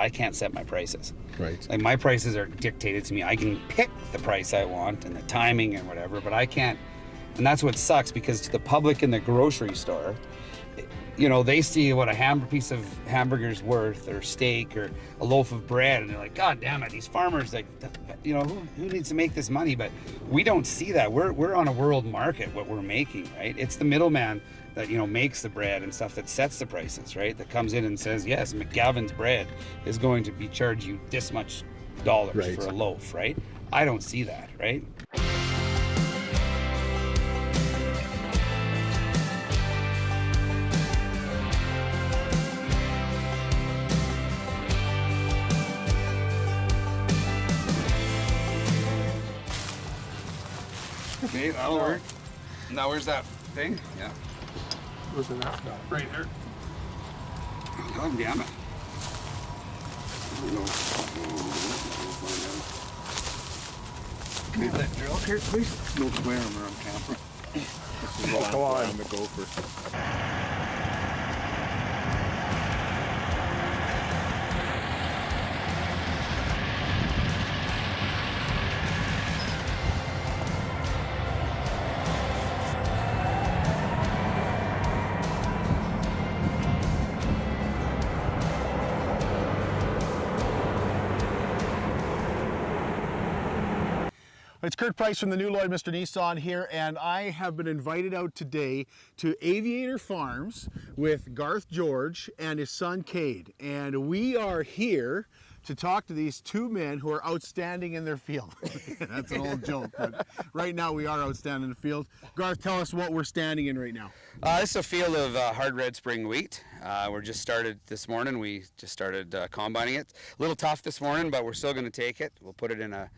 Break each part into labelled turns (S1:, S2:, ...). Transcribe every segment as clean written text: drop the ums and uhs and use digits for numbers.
S1: I can't set my prices.
S2: Right.
S1: Like my prices are dictated to me. I can pick the price I want and the timing and whatever, but I can't. And that's what sucks, because to the public in the grocery store, you know, they see what a piece of hamburger's worth, or steak, or a loaf of bread, and they're like, God damn it, these farmers, like, you know, who needs to make this money? But we don't see that. We're on a world market, what we're making, right? It's the middleman that, you know, makes the bread and stuff that sets the prices, right? That comes in and says, yes, McGavin's bread is going to be charge you this much dollars for a loaf, right? I don't see that, right? Okay, that'll work. Now where's that thing? Yeah.
S2: Where's the next guy?
S1: Right there. God damn it. I don't know. Can you that drill here, please? No swearing around camper.
S2: Oh, come on. I'm the gopher. It's Kurt Price from the new Lloydminster Nissan here, and I have been invited out today to Aviator Farms with Garth George and his son Cade. And we are here to talk to these two men who are outstanding in their field. That's an old joke, but right now we are outstanding in the field. Garth, tell us what we're standing in right now.
S1: This is a field of hard red spring wheat. We're just started this morning. We just started combining it. A little tough this morning, but we're still going to take it. We'll put it in a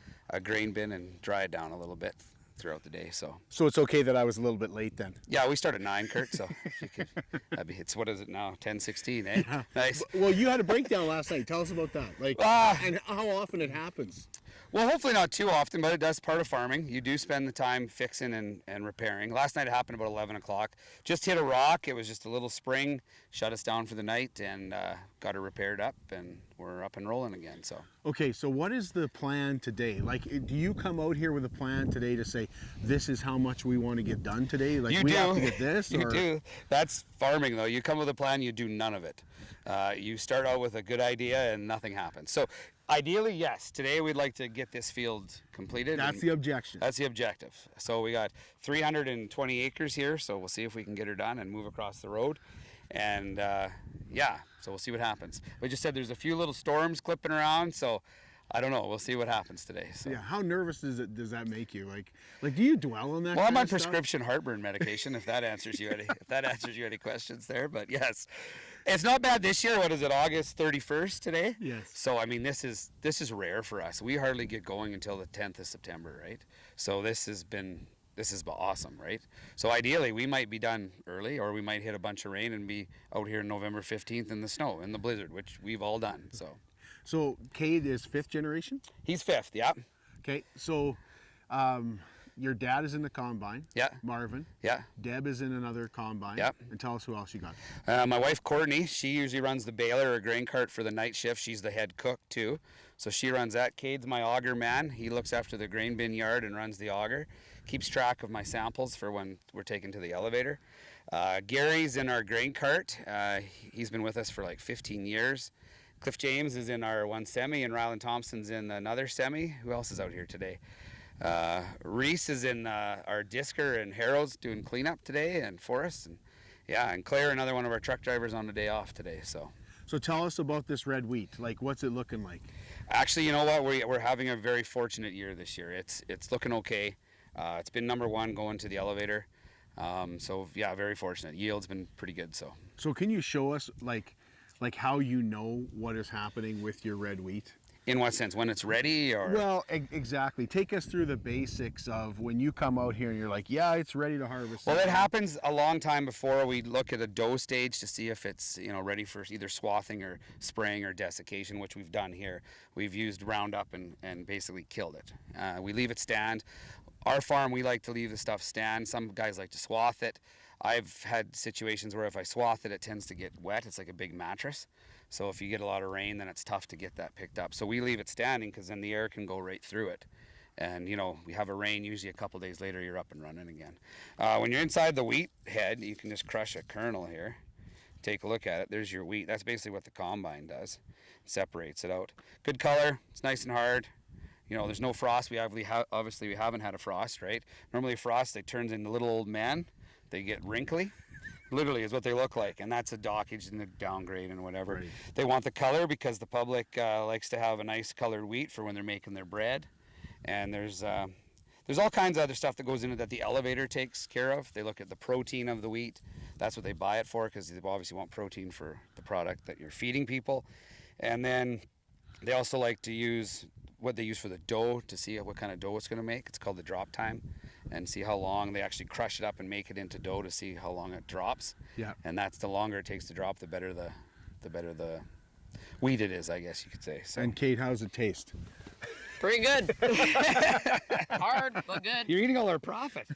S1: grain bin and dry it down a little bit throughout the day. So
S2: it's okay that I was a little bit late then.
S1: Yeah, we start at 9, Kurt, so if you could, it's, what is it now, 10:16, eh?
S2: Yeah.
S1: Nice.
S2: Well, you had a breakdown last night. Tell us about that, like, and how often it happens.
S1: Well, hopefully not too often, but it does part of farming. You do spend the time fixing and repairing. Last night it happened about 11 o'clock. Just hit a rock. It was just a little spring, shut us down for the night, and got it repaired up, and we're up and rolling again. So.
S2: Okay, so what is the plan today? Like, do you come out here with a plan today to say, this is how much we want to get done today? Like, we have to get this?
S1: You do. That's farming, though. You come with a plan, you do none of it. You start out with a good idea and nothing happens. So ideally, yes, today we'd like to get this field completed.
S2: That's the objection.
S1: That's the objective. So we got 320 acres here, so we'll see if we can get her done and move across the road. And yeah, so we'll see what happens. We just said there's a few little storms clipping around, so I don't know. We'll see what happens today. So.
S2: Yeah, how nervous does that make you? Like, do you dwell on that?
S1: Well, I'm on
S2: stuff?
S1: prescription heartburn medication. If that answers you any questions there, but yes, it's not bad this year. What is it? August 31st today.
S2: Yes.
S1: So I mean, this is rare for us. We hardly get going until the 10th of September, right? So this is awesome, right? So ideally, we might be done early, or we might hit a bunch of rain and be out here November 15th in the snow, in the blizzard, which we've all done.
S2: So Cade is 5th generation?
S1: He's 5th, yeah.
S2: Okay, so your dad is in the combine.
S1: Yeah.
S2: Marvin.
S1: Yeah.
S2: Deb is in another combine.
S1: Yeah.
S2: And tell us who else you got.
S1: My wife Courtney, she usually runs the baler or grain cart for the night shift. She's the head cook too. So she runs that. Cade's my auger man. He looks after the grain bin yard and runs the auger. Keeps track of my samples for when we're taken to the elevator. Gary's in our grain cart. He's been with us for like 15 years. Cliff James is in our one semi, and Rylan Thompson's in another semi. Who else is out here today? Reese is in our Disker and Harrow's doing cleanup today and for us. And yeah, and Claire, another one of our truck drivers, on the day off today. So
S2: tell us about this red wheat. Like, what's it looking like?
S1: Actually, you know what? We're having a very fortunate year this year. It's looking okay. It's been #1 going to the elevator. So yeah, very fortunate. Yield's been pretty good. So
S2: can you show us like how you know what is happening with your red wheat?
S1: In what sense? When it's ready, or?
S2: Well, exactly. Take us through the basics of when you come out here and you're like, yeah, it's ready to harvest.
S1: Well, it happens a long time before. We look at a dough stage to see if it's, ready for either swathing or spraying or desiccation, which we've done here. We've used Roundup and basically killed it. We leave it stand. Our farm, we like to leave the stuff stand. Some guys like to swath it. I've had situations where if I swath it, it tends to get wet. It's like a big mattress. So if you get a lot of rain, then it's tough to get that picked up. So we leave it standing because then the air can go right through it. And, you know, we have a rain, usually a couple days later, you're up and running again. When you're inside the wheat head, you can just crush a kernel here. Take a look at it. There's your wheat. That's basically what the combine does. It separates it out. Good color. It's nice and hard. You know, there's no frost. Obviously we haven't had a frost, right? Normally frost, it turns into little old men. They get wrinkly. Literally is what they look like, and that's a dockage and the downgrade and whatever. Right. They want the color because the public likes to have a nice colored wheat for when they're making their bread. And there's all kinds of other stuff that goes into that the elevator takes care of. They look at the protein of the wheat. That's what they buy it for, because they obviously want protein for the product that you're feeding people. And then they also like to use what they use for the dough to see what kind of dough it's going to make. It's called the drop time, and see how long they actually crush it up and make it into dough to see how long it drops. Yeah. And that's the longer it takes to drop, the better the wheat it is, I guess you could say. So.
S2: And Kate, how does it taste?
S3: Pretty good. Hard, but good.
S1: You're eating all our profit.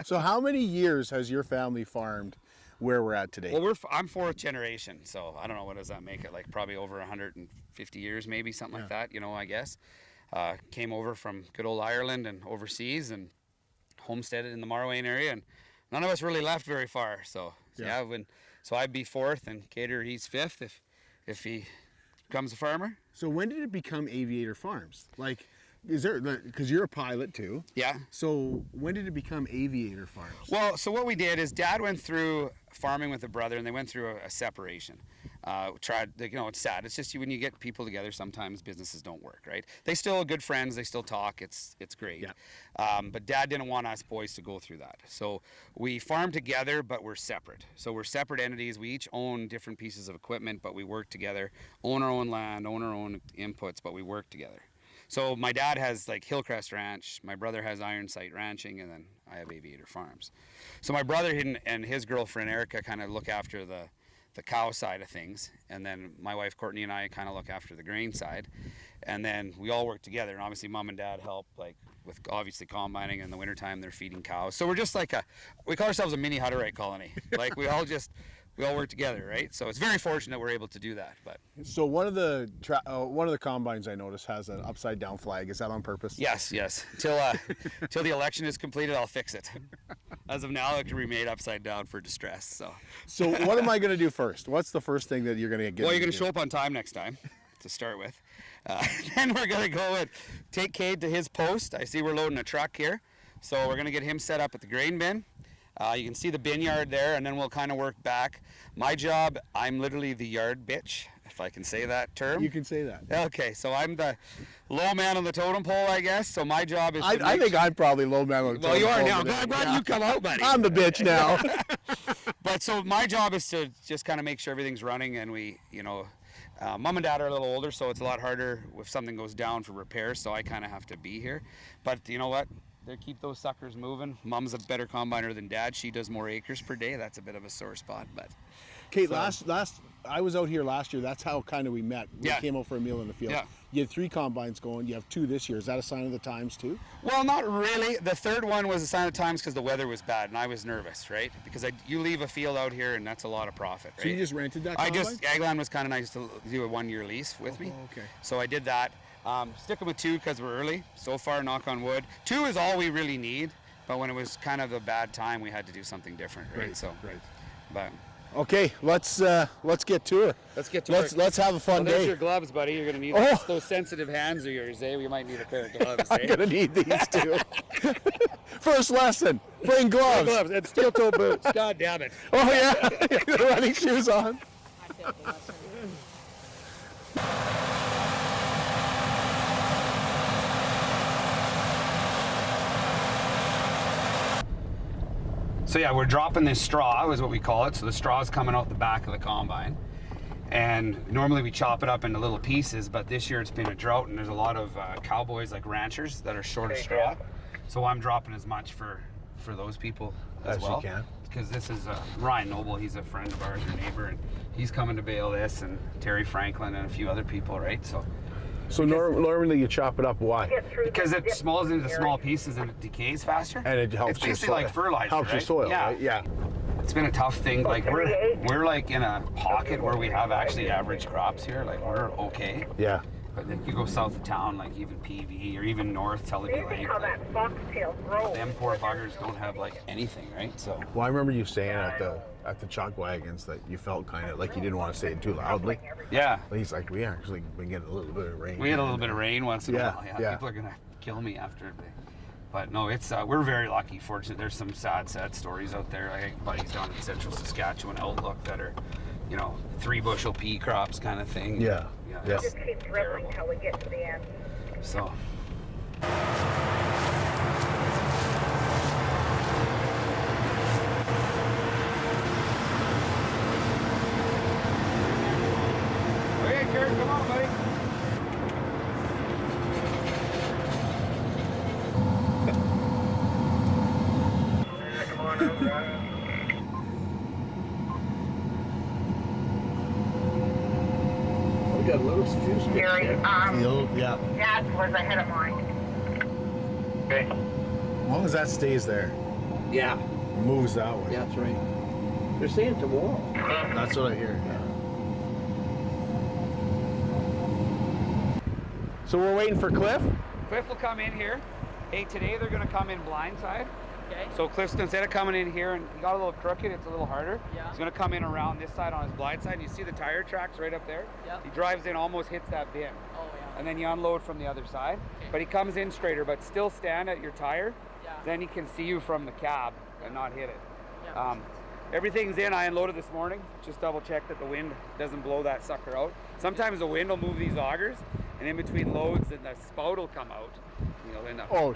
S2: So how many years has your family farmed where we're at today?
S1: Well, I'm fourth generation, so I don't know, what does that make it, like probably over 150 years, maybe something like that, you know, I guess. Came over from good old Ireland and overseas and homesteaded in the Marwayne area, and none of us really left very far. So so I'd be fourth, and Cater, he's fifth if he becomes a farmer.
S2: So when did it become Aviator Farms? Like, is there, because you're a pilot too.
S1: Yeah.
S2: So when did it become Aviator Farms?
S1: Well, so what we did is Dad went through farming with a brother, and they went through a separation. You know, it's sad. It's just when you get people together, sometimes businesses don't work, right? They still are good friends. They still talk. It's great. Yeah. But Dad didn't want us boys to go through that. So we farm together, but we're separate. So we're separate entities. We each own different pieces of equipment, but we work together, own our own land, own our own inputs, but we work together. So my dad has like Hillcrest Ranch, my brother has Iron Sight Ranching, and then I have Aviator Farms. So my brother and his girlfriend Erica kind of look after the cow side of things, and then my wife Courtney and I kind of look after the grain side, and then we all work together. And obviously Mom and Dad help, like with obviously combining. In the wintertime they're feeding cows, so we're just like we call ourselves a mini Hutterite colony. Like we all work together, right? So it's very fortunate we're able to do that. But
S2: so one of the combines I noticed has an upside down flag. Is that on purpose?
S1: Yes. Till the election is completed, I'll fix it. As of now, it can be made upside down for distress. So
S2: what am I going to do first? What's the first thing that you're going to get?
S1: Well, you're going to show up on time next time, to start with. Then we're going to go and take Cade to his post. I see we're loading a truck here, so we're going to get him set up at the grain bin. You can see the bin yard there, and then we'll kind of work back. My job, I'm literally the yard bitch, if I can say that term.
S2: You can say that.
S1: Okay, so I'm the low man on the totem pole, I guess. So my job is
S2: I think I'm probably low man on the totem pole.
S1: Well, you are now. I'm glad you come out, buddy.
S2: I'm the bitch now.
S1: But so my job is to just kind of make sure everything's running, and we, you know, Mom and Dad are a little older, so it's a lot harder if something goes down for repairs, so I kind of have to be here. But you know what? They keep those suckers moving. Mom's a better combiner than Dad. She does more acres per day. That's a bit of a sore spot, but.
S2: Kate, last I was out here last year. That's how kind of we met. We came out for a meal in the field. Yeah. You had 3 combines going. You have 2 this year. Is that a sign of the times too?
S1: Well, not really. The third one was a sign of the times because the weather was bad and I was nervous, right? Because you leave a field out here and that's a lot of profit, right?
S2: So you just rented that combine?
S1: Agland was kind of nice to do a 1-year lease with me.
S2: Okay.
S1: So I did that. Sticking with 2 because we're early. So far, knock on wood. 2 is all we really need. But when it was kind of a bad time, we had to do something different, right? Right. But.
S2: Okay, let's get to her.
S1: Let's get to it.
S2: Let's have a fun day.
S1: There's your gloves, buddy. You're gonna need those sensitive hands of yours, eh? We might need a pair of gloves.
S2: I'm gonna need these too. First lesson: bring gloves.
S1: Bring gloves and steel-toe boots. God damn it!
S2: Oh yeah, the running shoes on.
S1: So yeah, we're dropping this straw, is what we call it. So the straw's coming out the back of the combine. And normally we chop it up into little pieces, but this year it's been a drought and there's a lot of cowboys, like ranchers, that are short of straw. So I'm dropping as much for those people as well.
S2: You can.
S1: Because this is Ryan Noble, he's a friend of ours, a neighbor, and he's coming to bale this, and Terry Franklin and a few other people, right?
S2: So normally you chop it up. Why?
S1: Because it smalls into small pieces and it decays faster.
S2: And it helps
S1: it's basically like fertilizer,
S2: helps
S1: right?
S2: your soil,
S1: yeah.
S2: right? Yeah.
S1: it's been a tough thing. Like we're like in a pocket where we have actually average crops here. Like we're okay.
S2: Yeah.
S1: But then you go south of town, like even PV or even north Teleby Lake, like, them poor buggers don't have like anything, right? So.
S2: Well, I remember you saying at the chuck wagons that you felt kind of like you didn't want to say it too loudly.
S1: Yeah.
S2: But he's like, we actually been getting a little bit of rain.
S1: We had a little bit of rain once in a while.
S2: Yeah.
S1: People are gonna kill me after. But no, it's we're very lucky, fortunate. There's some sad stories out there. I got buddies down in central Saskatchewan Outlook that are, 3 bushel pea crops kind of thing.
S2: Yeah.
S4: It just keeps rippling until we get to the end.
S1: So. Okay, Kurt, come on, buddy.
S4: Come on over.
S2: We got a little few space
S4: Gary,
S2: there. Yeah.
S4: Dad was ahead of mine.
S3: Okay.
S2: As long as that stays there,
S3: Yeah.
S2: moves that way.
S3: Yeah, that's right. They're saying tomorrow.
S2: That's what I hear. Yeah. So we're waiting for Cliff.
S1: Cliff will come in here. Hey, today they're gonna come in blindside.
S3: Okay.
S1: So Cliff's, instead of coming in here, and he got a little crooked, it's a little harder.
S3: Yeah.
S1: He's gonna come in around this side on his blind side. You see the tire tracks right up there?
S3: Yeah.
S1: He drives in, almost hits that bin.
S3: Oh, yeah.
S1: And then you unload from the other side.
S3: Okay.
S1: But he comes in straighter, but still stand at your tire.
S3: Yeah.
S1: Then he can see you from the cab and not hit it.
S3: Yeah.
S1: Everything's in. I unloaded this morning. Just double check that the wind doesn't blow that sucker out. Sometimes the wind will move these augers, and in between loads, and the spout will come out.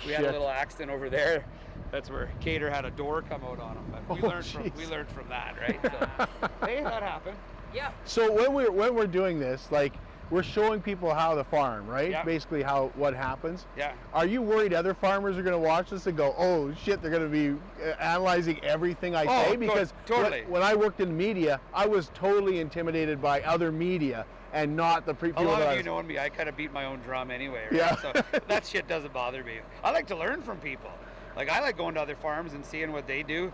S1: We had a little accident over there. That's where Cater had a door come out on him. But we learned from that, right? So, hey, that happened.
S3: Yeah.
S2: So when we're doing this, like we're showing people how to farm, right?
S1: Yeah.
S2: Basically what happens.
S1: Yeah.
S2: Are you worried other farmers are going to watch this and go, "Oh shit, they're going to be analyzing everything I say"? Because
S1: totally.
S2: when I worked in media, I was totally intimidated by other media and not the people
S1: A lot
S2: that
S1: of you knowing me, I kind of beat my own drum anyway, right?
S2: Yeah.
S1: So that shit doesn't bother me. I like to learn from people. Like I like going to other farms and seeing what they do.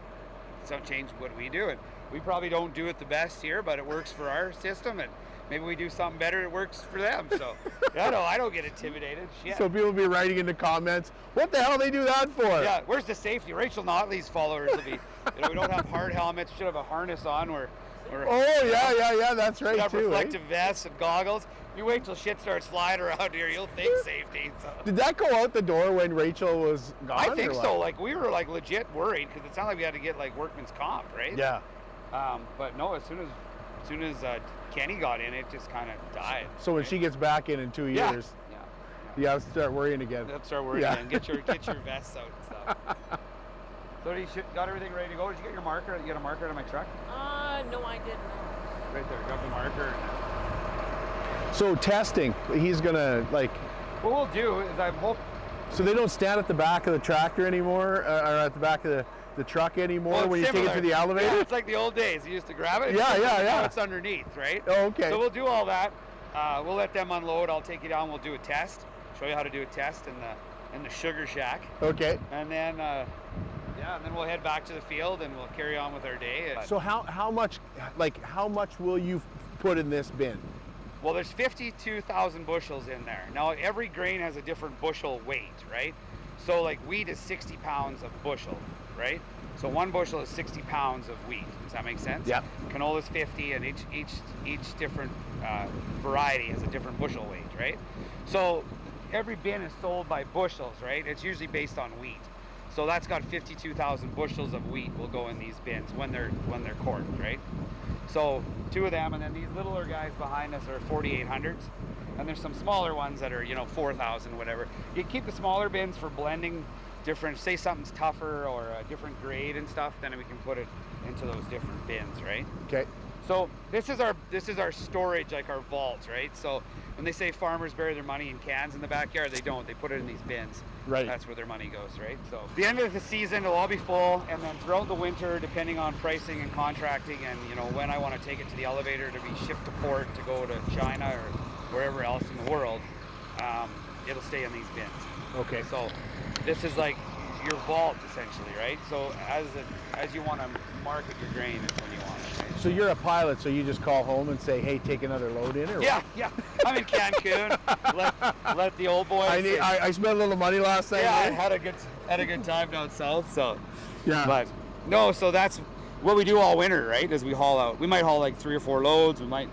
S1: So change what we do, and we probably don't do it the best here, but it works for our system, and maybe we do something better. It works for them. So I don't get intimidated. Shit.
S2: So people will be writing in the comments, "What the hell they do that for?"
S1: Yeah, where's the safety? Rachel Notley's followers will be. We don't have hard helmets. Should have a harness on.
S2: Oh yeah, that's right
S1: have
S2: too. Eh?
S1: reflective vests and goggles. You wait till shit starts flying around here, you'll think safety. So.
S2: Did that go out the door when Rachel was gone?
S1: I think
S2: or what?
S1: so. Like we were like legit worried because it sounded like we had to get like workman's comp, right?
S2: Yeah.
S1: But no, as soon as Kenny got in, it just kind of died.
S2: So when she gets back in 2
S1: Yeah.
S2: years, you have to start worrying again.
S1: Let's start worrying again. Get your vests out and stuff. So you got everything ready to go? Did you get your marker? Did you get a marker on my truck?
S3: No, I didn't.
S1: Right there. Grab the marker.
S2: So testing, he's gonna like.
S1: What we'll do is I hope.
S2: So they don't stand at the back of the tractor anymore, or at the back of the truck anymore
S1: Well,
S2: when you
S1: similar.
S2: take it to the elevator.
S1: Yeah, it's like the old days. You used to grab it.
S2: Yeah.
S1: Now it's underneath, right?
S2: Oh, okay.
S1: So we'll do all that. We'll let them unload. I'll take you down. We'll do a test. Show you how to do a test in the sugar shack.
S2: Okay.
S1: And then and then we'll head back to the field and we'll carry on with our day.
S2: So how much will you put in this bin?
S1: Well, there's 52,000 bushels in there. Now every grain has a different bushel weight, right? So like wheat is 60 pounds of bushel, right? So one bushel is 60 pounds of wheat. Does that make sense?
S2: Yep.
S1: Canola is 50, and each different variety has a different bushel weight, right? So every bin is sold by bushels, right? It's usually based on wheat. So that's got 52,000 bushels of wheat will go in these bins when they're corked, right? So 2 of them, and then these littler guys behind us are 4,800s, and there's some smaller ones that are 4,000, whatever. You keep the smaller bins for blending different. Say something's tougher or a different grade and stuff, then we can put it into those different bins, right?
S2: Okay.
S1: So this is our storage, like our vaults, right? So when they say farmers bury their money in cans in the backyard, they don't. They put it in these bins.
S2: Right.
S1: That's where their money goes, right? So the end of the season, it'll all be full, and then throughout the winter, depending on pricing and contracting, and when I want to take it to the elevator to be shipped to port to go to China or wherever else in the world, it'll stay in these bins.
S2: Okay.
S1: So this is like your vault essentially, right? So as you want to market your grain, is when you want it. Right?
S2: So you're a pilot, so you just call home and say, hey, take another load in, or what?
S1: Yeah. I'm in Cancun. let the old boys.
S2: I spent a little money last night.
S1: Yeah, I
S2: eh?
S1: had a good time down south. So
S2: Yeah.
S1: but no, so that's what we do all winter, right? Is we haul out. We might haul like 3 or 4 loads. We might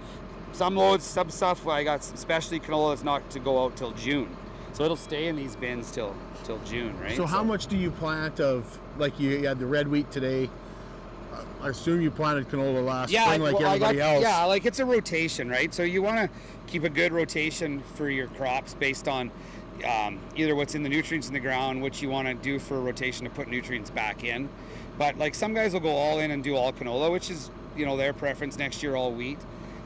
S1: some loads, some stuff. I got some specialty canola that's not to go out till June, so it'll stay in these bins till June, right?
S2: So how much do you plant of, like you had the red wheat today? I assume you planted canola last spring like everybody else.
S1: Yeah, like it's a rotation, right? So you want to keep a good rotation for your crops based on either what's in the nutrients in the ground, what you want to do for a rotation to put nutrients back in. But like some guys will go all in and do all canola, which is, you know, their preference. Next year all wheat.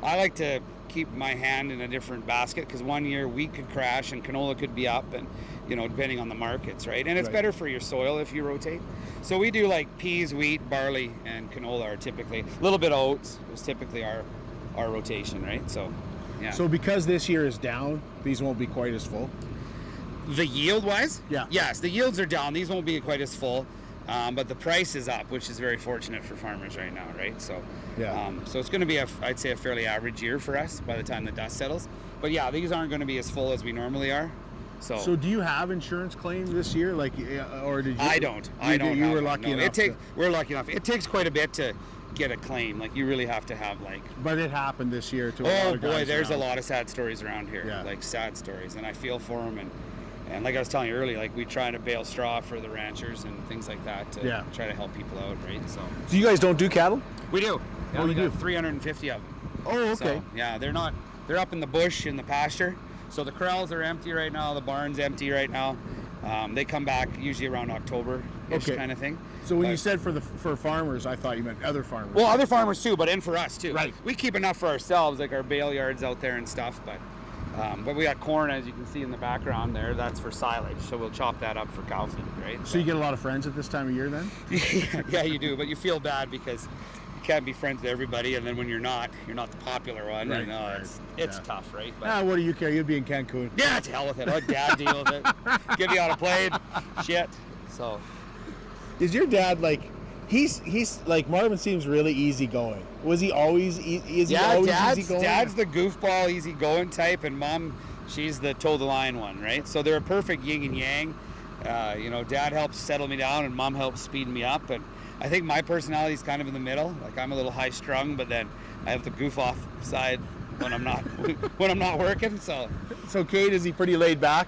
S1: I like to keep my hand in a different basket because one year wheat could crash and canola could be up, and you know, depending on the markets, right? And it's better for your soil if you rotate. So we do like peas, wheat, barley, and canola are typically, a little bit of oats is typically our rotation, right? So yeah.
S2: So because this year is down, these won't be quite as full?
S1: The yield wise?
S2: Yeah.
S1: Yes, the yields are down. These won't be quite as full. But the price is up, which is very fortunate for farmers right now, right? So, so it's going to be, I'd say, a fairly average year for us by the time the dust settles. But yeah, these aren't going to be as full as we normally are. So
S2: do you have insurance claim this year, like, or did you?
S1: I don't.
S2: You were lucky enough.
S1: We're lucky enough. It takes quite a bit to get a claim. Like you really have to have like.
S2: But it happened this year to a lot of guys.
S1: Oh boy, there's
S2: around.
S1: a lot of sad stories around here.
S2: Yeah.
S1: Like sad stories, and I feel for them. And like I was telling you earlier, like we try to bale straw for the ranchers and things like that to try to help people out, right? So
S2: you guys don't do cattle?
S1: we do. Yeah,
S2: Oh,
S1: we
S2: you do?
S1: got 350 of them.
S2: Oh, okay.
S1: So, yeah, they're up in the bush in the pasture. So the corrals are empty right now. The barn's empty right now. They come back usually around October-ish kind of thing.
S2: So when you said for farmers, I thought you meant other farmers.
S1: Well, other farmers too, but for us too.
S2: Right.
S1: We keep enough for ourselves, like our bale yards out there and stuff. But we got corn, as you can see in the background there. That's for silage, so we'll chop that up for cow feed, right?
S2: So you get a lot of friends at this time of year then?
S1: Yeah, you do. But you feel bad because you can't be friends with everybody, and then when you're not the popular one.
S2: Right,
S1: and, it's tough, right? But,
S2: What do you care? You'll be in Cancun.
S1: yeah, to hell with it. Let Dad deal with it. Get me on a plane. Shit. So.
S2: Is your dad like? He's like, Marvin seems really easygoing. Was he always? Is he always easygoing?
S1: Dad's the goofball, easygoing type, and Mom, she's the toe the line one, right? So they're a perfect yin and yang. You know, Dad helps settle me down, and Mom helps speed me up. And I think my personality is kind of in the middle. Like I'm a little high strung, but then I have the goof off side when I'm not working. So
S2: Cade, is he pretty laid back?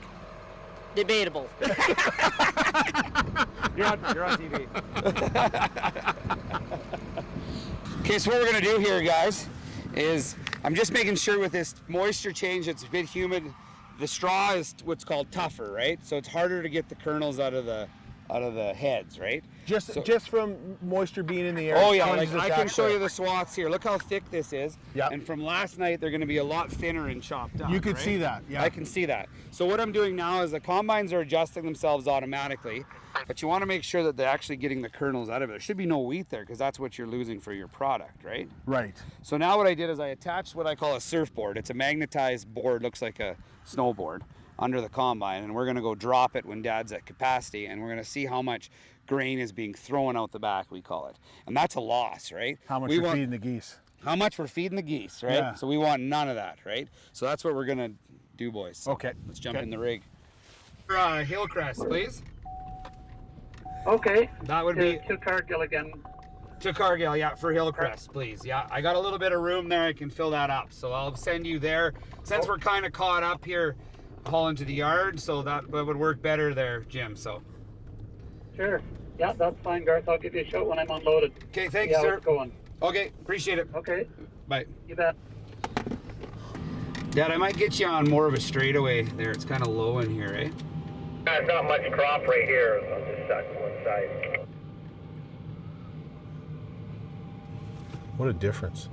S3: Debatable.
S1: You're on TV. Okay, so what we're gonna do here, guys, is I'm just making sure with this moisture change, it's a bit humid. The straw is what's called tougher, right? So it's harder to get the kernels out of the heads, right?
S2: Just from moisture being in the air.
S1: Oh yeah, like I can show you the swaths here. Look how thick this is.
S2: Yeah.
S1: And from last night, they're going to be a lot thinner and chopped up.
S2: You could
S1: right?
S2: see that. Yeah.
S1: I can see that. So what I'm doing now is the combines are adjusting themselves automatically, but you want to make sure that they're actually getting the kernels out of it. There should be no wheat there because that's what you're losing for your product, right?
S2: Right.
S1: So now what I did is I attached what I call a surfboard. It's a magnetized board, looks like a snowboard, under the combine, and we're going to go drop it when Dad's at capacity, and we're going to see how much grain is being thrown out the back, we call it. And that's a loss, right?
S2: How much you're feeding the geese.
S1: How much we're feeding the geese, right?
S2: Yeah.
S1: So we want none of that, right? So that's what we're going to do, boys. So
S2: Okay.
S1: Let's jump in the rig. Hillcrest, please.
S3: Okay.
S1: That would be
S3: To Cargill again.
S1: to Cargill, yeah, for Hillcrest, please. Yeah, I got a little bit of room there. I can fill that up. So I'll send you there. Since we're kind of caught up here hauling to the yard, so that would work better there, Jim. So.
S3: Sure. Yeah, that's fine, Garth. I'll give you a shout when I'm unloaded.
S1: Okay, thank you, sir.
S3: How's it going?
S1: Okay, appreciate it.
S3: Okay.
S1: Bye.
S3: You bet.
S1: Dad, I might get you on more of a straightaway there. It's kind of low in here, eh?
S4: There's not much crop right here. I'm just stuck to one side.
S2: What a difference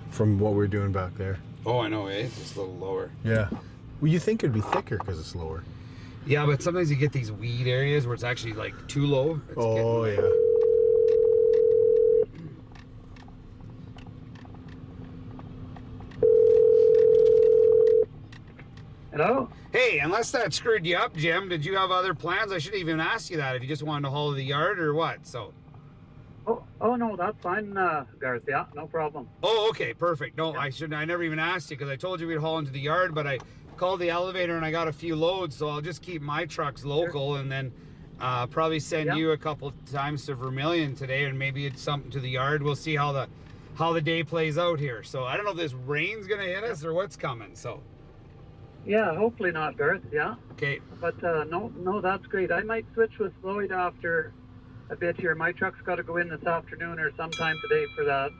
S2: from what we're doing back there.
S1: Oh, I know, eh? It's a little lower.
S2: Yeah. Well, you think it'd be thicker because it's lower.
S1: Yeah, but sometimes you get these weed areas where it's actually like too low. It's
S2: Oh,
S1: getting,
S2: yeah.
S3: Hello?
S1: Hey, unless that screwed you up, Jim, did you have other plans? I shouldn't even ask you that if you just wanted to haul to the yard or what. So.
S3: Oh no, that's fine, Garth. Yeah, no problem.
S1: Oh, okay, perfect. No, I shouldn't. I never even asked you because I told you we'd haul into the yard, but I called the elevator and I got a few loads, so I'll just keep my trucks local and then probably send you a couple times to Vermilion today, and maybe it's something to the yard. We'll see how the day plays out here. So I don't know if this rain's gonna hit us or what's coming. So.
S3: Yeah, hopefully not, Garth. Yeah.
S1: Okay.
S3: But no, that's great. I might switch with Lloyd after a bit here. My truck's got to go in this afternoon or sometime today for that,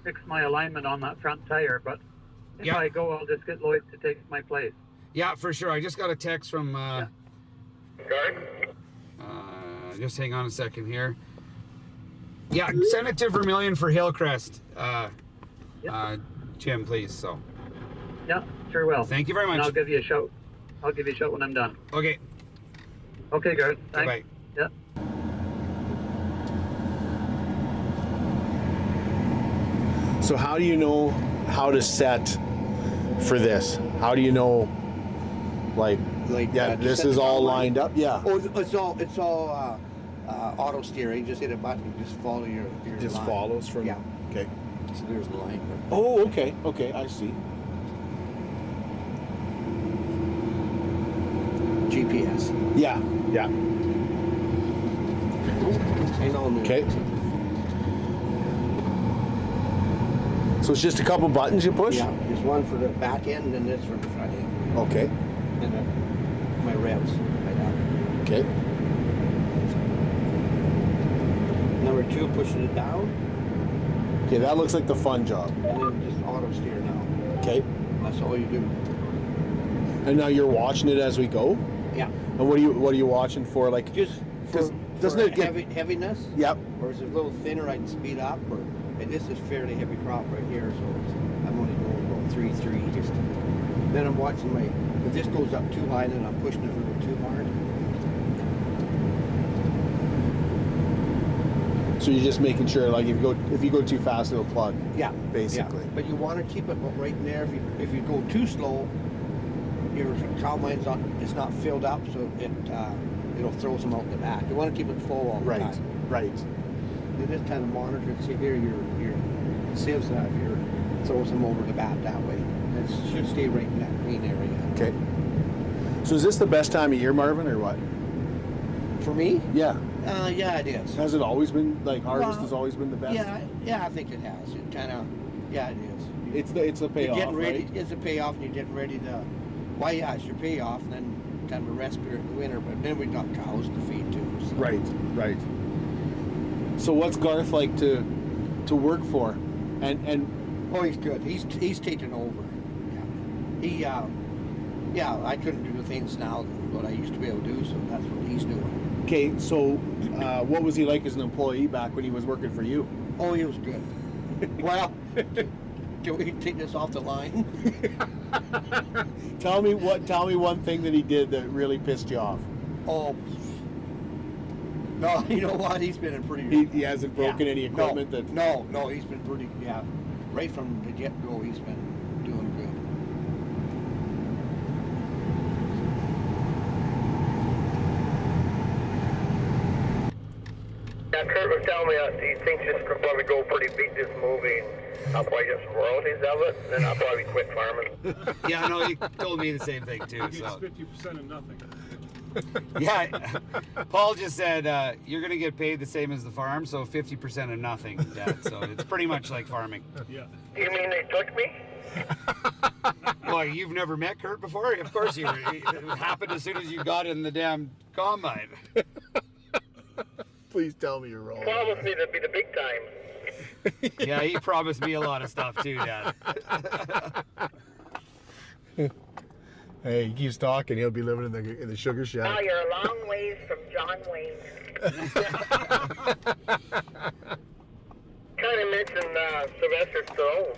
S3: fix my alignment on that front tire. But if I go, I'll just get Lloyd to take my place.
S1: Yeah, for sure. I just got a text from.
S4: Garth?
S1: Just hang on a second here. Yeah, send it to Vermilion for Hillcrest, Jim, please. So.
S3: Yeah, sure will.
S1: Thank you very much.
S3: And I'll give you a shout. I'll give you a shout when I'm done.
S1: Okay.
S3: Okay, Garth. Thanks.
S1: Bye.
S3: Yeah.
S2: So how do you know how to set for this? How do you know, like this is all lined up? Yeah.
S5: Oh, it's all auto steering. Just hit a button. Just follow your
S2: Just
S5: line.
S2: follows from.
S5: Yeah.
S2: Okay.
S5: So there's the line. Right?
S2: Oh, okay. Okay, I see.
S5: GPS.
S2: Yeah. Yeah.
S5: I know.
S2: Okay. So it's just a couple buttons you push?
S5: Yeah. There's one for the back end and this for the front end.
S2: Okay.
S5: And my revs right out.
S2: Okay.
S5: Number 2, pushing it down,
S2: Okay, that looks like the fun job.
S5: and then just auto steer now.
S2: Okay.
S5: That's all you do.
S2: And now you're watching it as we go?
S5: Yeah.
S2: And what are you watching for? Like
S5: Just for,
S2: doesn't
S5: for
S2: it get
S5: heaviness?
S2: Yep.
S5: Or is it a little thinner? I can speed up. Or and this is fairly heavy crop right here, so I'm only going about 3.3. Just then I'm watching my. If this goes up too high, then I'm pushing it a little too hard.
S2: So you're just making sure, like, if you go too fast, it'll plug.
S5: Yeah.
S2: Basically.
S5: Yeah. But you want to keep it right in there. If you go too slow, your cow line's it's not filled up, so it'll throw some out the back. You want to keep it full all the
S2: Right.
S5: time.
S2: Right.
S5: You just kind of monitor and see here your sieves that here throws them over the back that way. It should stay right in that green area.
S2: Okay. So is this the best time of year, Marvin, or what?
S5: For me?
S2: Yeah.
S5: Yeah, it is.
S2: Has it always been like harvest
S5: Well,
S2: has always been the best?
S5: Yeah, I think it has. It kind of, yeah, it is.
S2: It's the
S5: You're
S2: payoff,
S5: getting ready.
S2: right?
S5: It's a payoff, and you're getting ready to. Well, yeah, it's your payoff, and then kind of a rest period in the winter. But then we got cows to feed too. So.
S2: Right. Right. So what's Garth like to work for? And
S5: Oh, he's good. He's taken over. Yeah. Yeah, I couldn't do the things now that I used to be able to do, so that's what he's doing.
S2: okay, so what was he like as an employee back when he was working for you?
S5: Oh, he was good. Well, can we take this off the line?
S2: Tell me one thing that he did that really pissed you off.
S5: Oh. No, you know what? He's been a pretty...
S2: He hasn't broken any equipment that...
S5: No, he's been pretty... Yeah, right from the get-go, he's been doing good.
S4: Yeah, Kurt was telling me he thinks it's going to go pretty big this movie. And I'll probably get some royalties of it, and I'll probably quit farming.
S1: Yeah, no, you told me the same thing too.
S6: It's
S1: So
S6: 50% of nothing.
S1: yeah, Paul just said you're gonna get paid the same as the farm, so 50% of nothing, Dad. So it's pretty much like farming.
S6: Yeah.
S4: You mean they took me?
S1: Well, you've never met Kurt before? Of course you. It happened as soon as you got in the damn combine.
S2: Please tell me you're wrong.
S4: Promised me to be the big time.
S1: Yeah, he promised me a lot of stuff too, Dad.
S2: Hey, he keeps talking. He'll be living in the sugar shack.
S7: Oh, you're a long ways from John Wayne.
S4: Kind of mentioned Sylvester Stallone.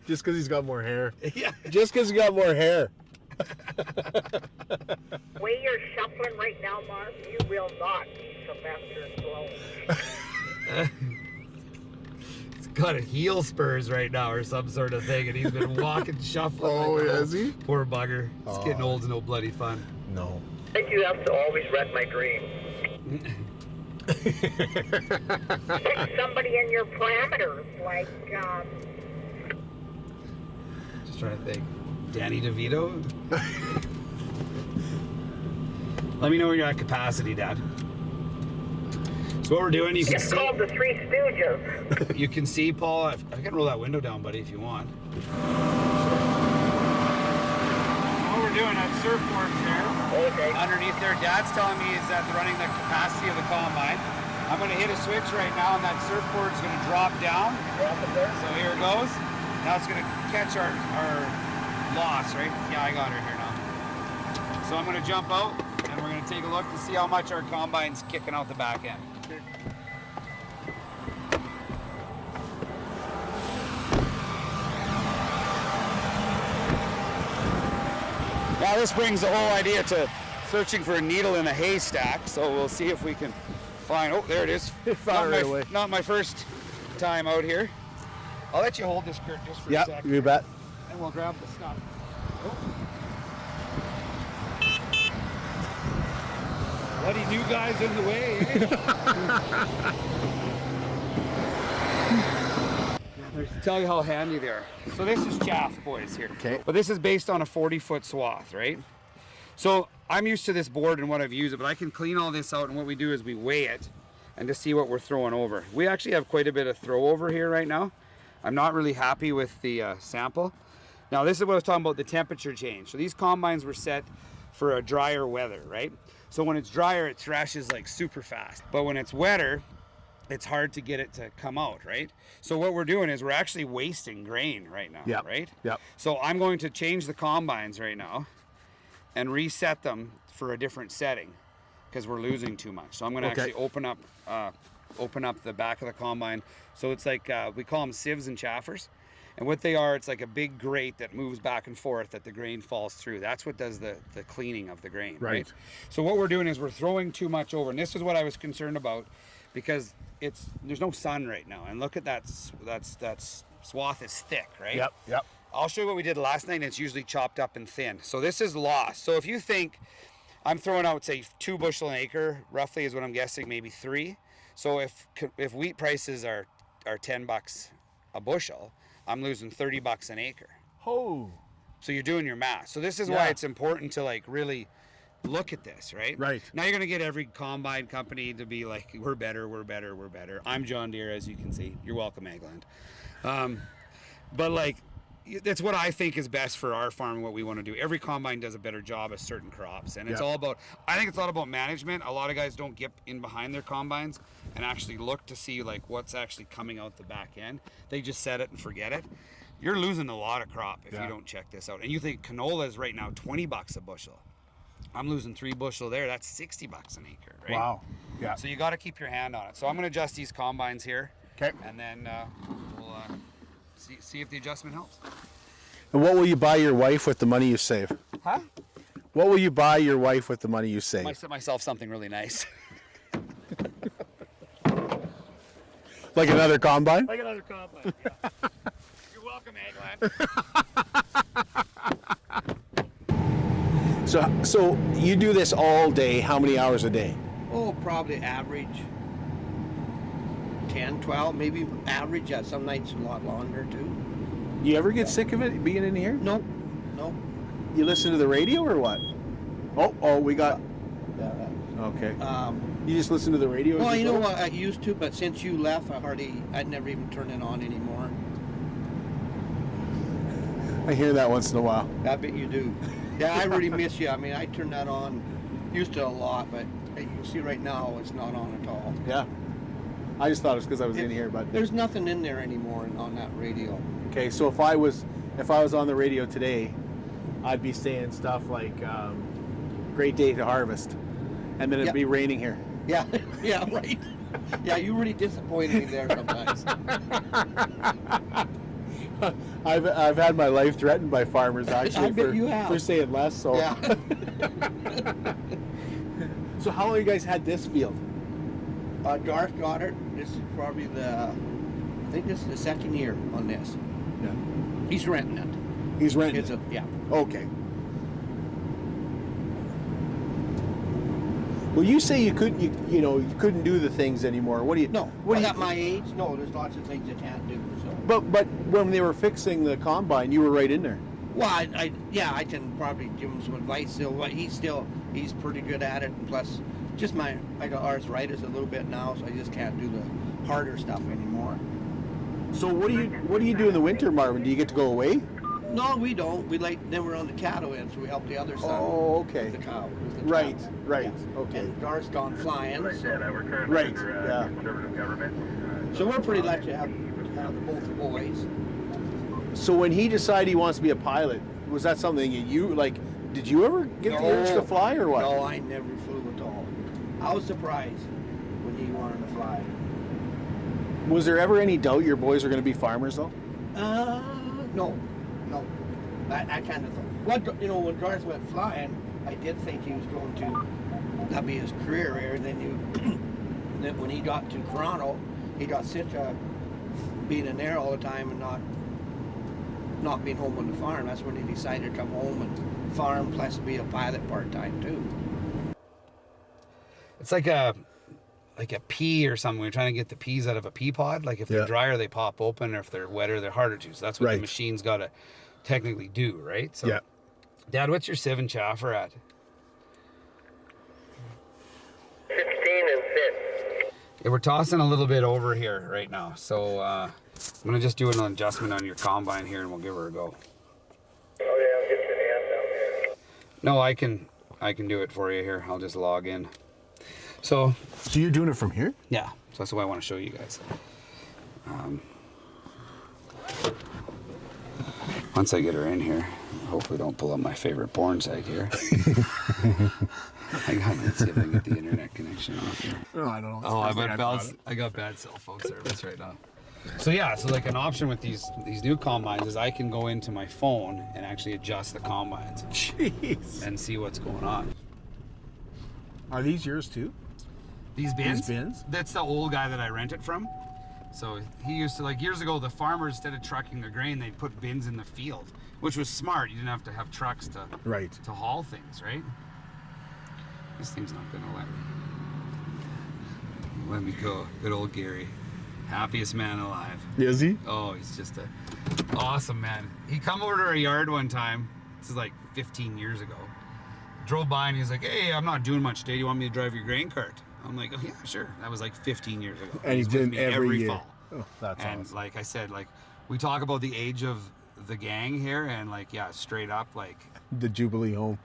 S2: Just because he's got more hair.
S1: Yeah.
S2: Just because he's got more hair.
S7: Way you're shuffling right now, Mark, you will not be Sylvester Stallone.
S1: got a heel spurs right now or some sort of thing, and he's been walking, shuffling.
S2: Oh,
S1: like,
S2: is he?
S1: Poor bugger. It's getting
S2: Oh.
S1: old's no bloody fun.
S2: No.
S4: I think you have to always read my dream.
S7: Pick somebody in your parameters, like,
S1: Just trying to think. Danny DeVito? Let me know when you're at capacity, Dad. So what we're doing, you can
S7: it's
S1: see,
S7: called the Three Stooges.
S1: you can see, Paul. I can roll that window down, buddy, if you want. What we're doing at surfboards there.
S4: Okay.
S1: Underneath there, Dad's telling me is that they're running the capacity of the combine. I'm going to hit a switch right now, and that surfboard is going to drop down. So here it goes. Now it's going to catch our loss, right? Yeah, I got her here now. So I'm going to jump out, and we're going to take a look to see how much our combine's kicking out the back end. Now this brings the whole idea to searching for a needle in a haystack. So we'll see if we can find. Oh, there it is.
S2: Found it right away.
S1: Not my first time out here. I'll let you hold this, Kurt, just for a
S2: Yeah,
S1: second.
S2: you bet.
S1: And we'll grab the stuff. Oh. Bloody new guys in the way, Tell you how handy they are. So this is chaff, boys, here.
S2: Okay.
S1: But this is based on a 40-foot swath, right? So I'm used to this board and what I've used it, but I can clean all this out, and what we do is we weigh it and to see what we're throwing over. We actually have quite a bit of throw over here right now. I'm not really happy with the sample. Now this is what I was talking about, the temperature change. So these combines were set for a drier weather, right? So when it's drier, it thrashes like super fast. But when it's wetter, it's hard to get it to come out, right? So what we're doing is we're actually wasting grain right now,
S2: Yep.
S1: right?
S2: Yep.
S1: So I'm going to change the combines right now and reset them for a different setting because we're losing too much. So I'm going to
S2: Okay.
S1: actually open up the back of the combine. So it's like, we call them sieves and chaffers. And what they are, it's like a big grate that moves back and forth that the grain falls through. That's what does the cleaning of the grain, right? So what we're doing is we're throwing too much over. And this is what I was concerned about because there's no sun right now. And look at that swath is thick, right?
S2: Yep, yep.
S1: I'll show you what we did last night, and it's usually chopped up and thin. So this is lost. So if you think I'm throwing out, say, 2 bushel an acre, roughly is what I'm guessing, maybe 3. So if wheat prices are $10 a bushel, I'm losing $30 an acre.
S2: Oh.
S1: So you're doing your math. So this is
S2: Yeah.
S1: why it's important to like really look at this, right?
S2: Right.
S1: Now you're gonna get every combine company to be like, we're better, we're better, we're better. I'm John Deere, as you can see. You're welcome, Eggland. But like, that's what I think is best for our farm and what we want to do. Every combine does a better job at certain crops, and it's
S2: Yep.
S1: all about, I think it's all about management. A lot of guys don't get in behind their combines and actually look to see like what's actually coming out the back end. They just set it and forget it. You're losing a lot of crop if
S2: Yeah.
S1: you don't check this out. And you think canola is right now $20 a bushel. I'm losing 3 bushel there. That's $60 an acre, right?
S2: Wow. Yeah.
S1: So you got to keep your hand on it. So I'm going to adjust these combines here.
S2: Okay.
S1: And then we'll see if the adjustment helps.
S2: And what will you buy your wife with the money you save?
S1: Huh?
S2: What will you buy your wife with the money you save?
S1: I set myself something really nice.
S2: Like another combine?
S1: Like another combine. Yeah. You're welcome, Eggland.
S2: So you do this all day, how many hours a day?
S5: Oh, probably average 10, 12, maybe average. Some nights a lot longer too.
S2: You ever get sick of it being in here?
S5: No.
S2: You listen to the radio or what? Oh, we got.
S5: Yeah.
S2: Okay. You just listen to the radio?
S5: Well,
S2: as
S5: you
S2: go?
S5: know what? I used to, but since you left, I'd never even turn it on anymore.
S2: I hear that once in a while.
S5: I bet you do. Yeah, I really miss you. I mean, I turn that on, used to a lot, but you can see right now it's not on at all.
S2: Yeah. I just thought it was because I was in here, but
S5: There's nothing in there anymore on that radio.
S2: okay. So if I was on the radio today, I'd be saying stuff like "Great day to harvest," and then it'd
S5: Yep.
S2: be raining here.
S5: Yeah, yeah, right. Yeah, you really disappointed me there sometimes.
S2: I've had my life threatened by farmers actually
S5: I bet you have.
S2: for saying less. So
S5: Yeah.
S2: So how long you guys had this field?
S5: Garth got it. This is probably the think this is the second year on this.
S2: Yeah.
S5: He's renting it.
S2: He's renting
S5: It's
S2: it.
S5: yeah.
S2: Okay. Well, you say you couldn't, you couldn't do the things anymore. What do you?
S5: No,
S2: What do you?
S5: at my age, no, there's lots of things you can't do. So.
S2: But when they were fixing the combine, you were right in there.
S5: Well, I can probably give him some advice still. But he's pretty good at it. And plus, I got arthritis a little bit now, so I just can't do the harder stuff anymore.
S2: So what do you do in the winter, Marvin? Do you get to go away?
S5: No, we don't. Then we're on the cattle end, so we help the other son.
S2: Oh, okay.
S5: With the cow.
S2: Right.
S5: Yeah.
S2: Okay.
S5: And Garth's gone flying. So.
S4: We're currently
S2: Right,
S4: under
S2: yeah.
S4: conservative government.
S5: So we're pretty lucky to have both boys.
S2: So when he decided he wants to be a pilot, was that something that you like? Did you ever get the urge to fly or what?
S5: No, I never flew at all. I was surprised when he wanted to fly.
S2: Was there ever any doubt your boys are going to be farmers though?
S5: No. I kind of thought. When Garth went flying, I did think he was going to that be his career here. And then when he got to Toronto, he got sick of being in there all the time and not being home on the farm. That's when he decided to come home and farm plus be a pilot part-time too.
S1: It's like a pea or something. We're trying to get the peas out of a pea pod. Like if they're drier, they pop open, or if they're wetter, they're harder to. So that's what the machine's got to technically do, right? So, Dad, what's your sieve and chaffer at?
S4: 16 and 6.
S1: Yeah, we're tossing a little bit over here right now. So I'm gonna just do an adjustment on your combine here, and we'll give her a go.
S4: Oh yeah, I'll get your hand down there.
S1: No, I can do it for you here. I'll just log in. So
S2: you're doing it from here?
S1: yeah, so that's what I want to show you guys. Once I get her in here, hopefully don't pull up my favorite porn site here. Let's see if I can get the internet connection off here.
S2: Oh, I don't know.
S1: Oh, I got bad cell phone service right now. So yeah, so like an option with these new combines is I can go into my phone and actually adjust the combines.
S2: Jeez.
S1: And see what's going on.
S2: Are these yours too?
S1: These bins?
S2: These bins?
S1: That's the old guy that I rented from. So he used to, like years ago, the farmers, instead of trucking their grain, they'd put bins in the field, which was smart. You didn't have to have trucks to haul things, right? This thing's not gonna let me go. Good old Gary. Happiest man alive.
S2: Is he?
S1: Oh, he's just a awesome man. He come over to our yard one time. This is like 15 years ago. Drove by and he's like, "Hey, I'm not doing much today. Do you want me to drive your grain cart?" I'm like, "Oh yeah, sure." That was like 15 years ago.
S2: And he's
S1: with
S2: been
S1: me
S2: every year.
S1: fall.
S2: Oh, that's
S1: and
S2: awesome.
S1: like I said, like we talk about the age of the gang here, and like straight up, like
S2: The Jubilee home.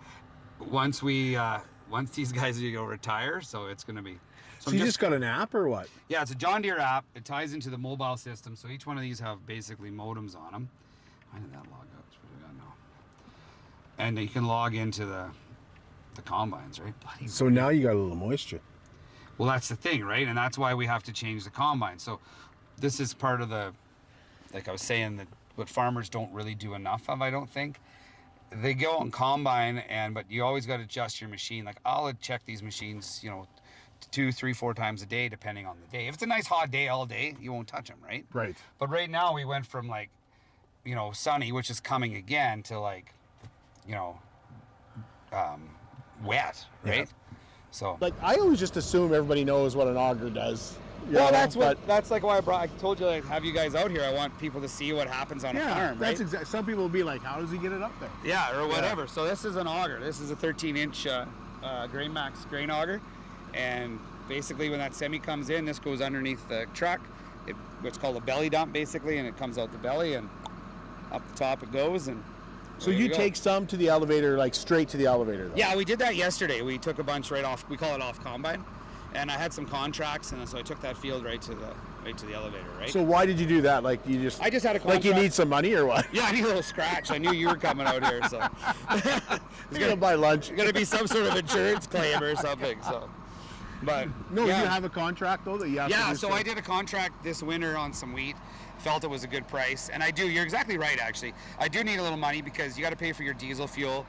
S1: once these guys retire, so it's gonna be.
S2: So you just got an app or what?
S1: Yeah, it's a John Deere app. It ties into the mobile system, so each one of these have basically modems on them. Why did that log out? That's what I got now. And you can log into the combines, right?
S2: So now you got a little moisture.
S1: Well, that's the thing, right? And that's why we have to change the combine. So this is part of the, like I was saying, that what farmers don't really do enough of, I don't think. They go on combine, but you always got to adjust your machine. Like I'll check these machines, 2, 3, 4 times a day, depending on the day. If it's a nice hot day all day, you won't touch them, right?
S2: Right.
S1: But right now we went from like, sunny, which is coming again, to like, wet, right?
S2: Yeah.
S1: So.
S2: Like I always just assume everybody knows what an auger does.
S1: Well, that's like why I told you, like, have you guys out here. I want people to see what happens on a farm, right?
S2: That's exactly. Some people will be like, "How does he get it up there?"
S1: Yeah, or whatever. So this is an auger. This is a 13-inch Grain Max grain auger, and basically when that semi comes in, this goes underneath the truck. What's called a belly dump, basically, and it comes out the belly and up the top it goes. And
S2: so you take some to the elevator, like straight to the elevator, though?
S1: Yeah, we did that yesterday. We took a bunch right off. We call it off combine, and I had some contracts, and so I took that field right to the elevator, right?
S2: So why did you do that? Like I just had a contract. Like you need some money or what?
S1: Yeah, I need a little scratch. I knew you were coming out here, so
S2: You're gonna buy lunch.
S1: Gonna be some sort of insurance claim or something. So, but
S2: no, you have a contract though that you have.
S1: Yeah, so I did a contract this winter on some wheat. Felt it was a good price, and I do. You're exactly right, actually. I do need a little money because you got to pay for your diesel fuel.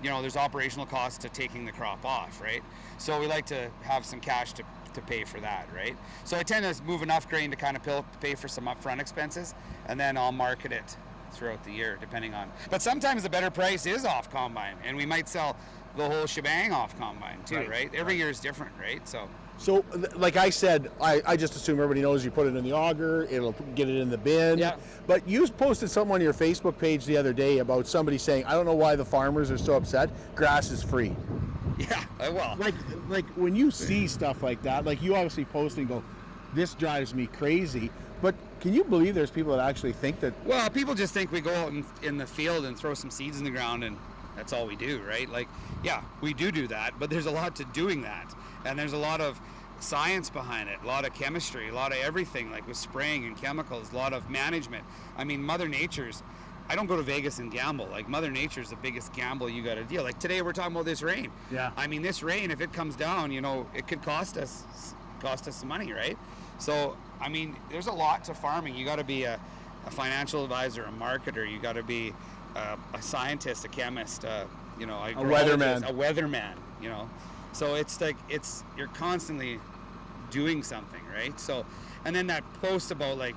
S1: There's operational costs to taking the crop off, right? So we like to have some cash to to pay for that, right? So I tend to move enough grain to kind of pay for some upfront expenses, and then I'll market it throughout the year, depending on. But sometimes the better price is off combine, and we might sell the whole shebang off combine too, right? Every year is different, right?
S2: So, like I said, I just assume everybody knows you put it in the auger, it'll get it in the bin.
S1: Yeah.
S2: But you posted something on your Facebook page the other day about somebody saying, I don't know why the farmers are so upset, grass is free.
S1: Yeah, well.
S2: Like when you see stuff like that, like you obviously post and go, this drives me crazy. But can you believe there's people that actually think that?
S1: Well, people just think we go out in the field and throw some seeds in the ground and that's all we do, right? Like, yeah, we do that, but there's a lot to doing that. And there's a lot of science behind it, a lot of chemistry, a lot of everything, like with spraying and chemicals, a lot of management. I mean, Mother Nature's, I don't go to Vegas and gamble. Like, Mother Nature's the biggest gamble you got to deal. Like today we're talking about this rain.
S2: Yeah.
S1: I mean, this rain, if it comes down, you know, it could cost us some money, right? So, I mean, there's a lot to farming. You got to be a financial advisor, a marketer. You got to be a scientist, a chemist, you know, a weatherman, you know. So it's like you're constantly doing something, right? So, and then that post about like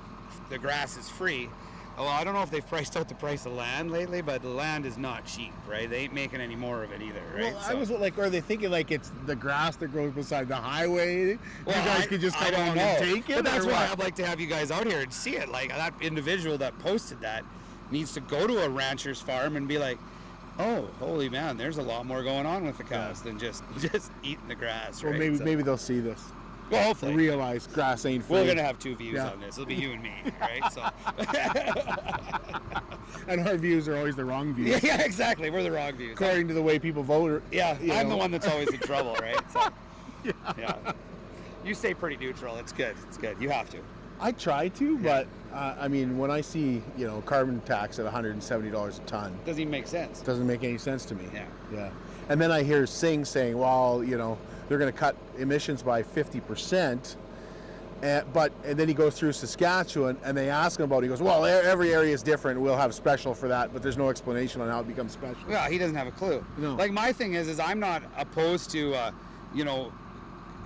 S1: the grass is free. Well, I don't know if they've priced out the price of land lately, but the land is not cheap, right? They ain't making any more of it either, right?
S2: Well, I was like, are they thinking like it's the grass that grows beside the highway?
S1: Well,
S2: you guys could just come along and take it?
S1: But that's
S2: or
S1: why
S2: what?
S1: I'd like to have you guys out here and see it. Like that individual that posted that needs to go to a rancher's farm and be like, oh, holy man, there's a lot more going on with the cows than just eating the grass,
S2: Well,
S1: right?
S2: maybe they'll see this.
S1: Well, hopefully.
S2: Realize grass ain't free.
S1: We're going to have two views on this. It'll be you and me, right? So.
S2: And our views are always the wrong views.
S1: Yeah, exactly. We're the wrong views.
S2: According to the way people vote.
S1: Yeah, I'm
S2: know.
S1: the one that's always in trouble, right? So, yeah. You stay pretty neutral. It's good. It's good. You have to.
S2: I try to, but I mean, when I see, you know, carbon tax at $170 a ton,
S1: Doesn't even make sense.
S2: doesn't make any sense to me.
S1: Yeah.
S2: And then I hear Singh saying, well, you know, they're going to cut emissions by 50%. And then he goes through Saskatchewan and they ask him about it. He goes, well, every area is different. We'll have special for that, but there's no explanation on how it becomes special.
S1: Yeah, he doesn't have a clue.
S2: No.
S1: Like my thing is I'm not opposed to, you know,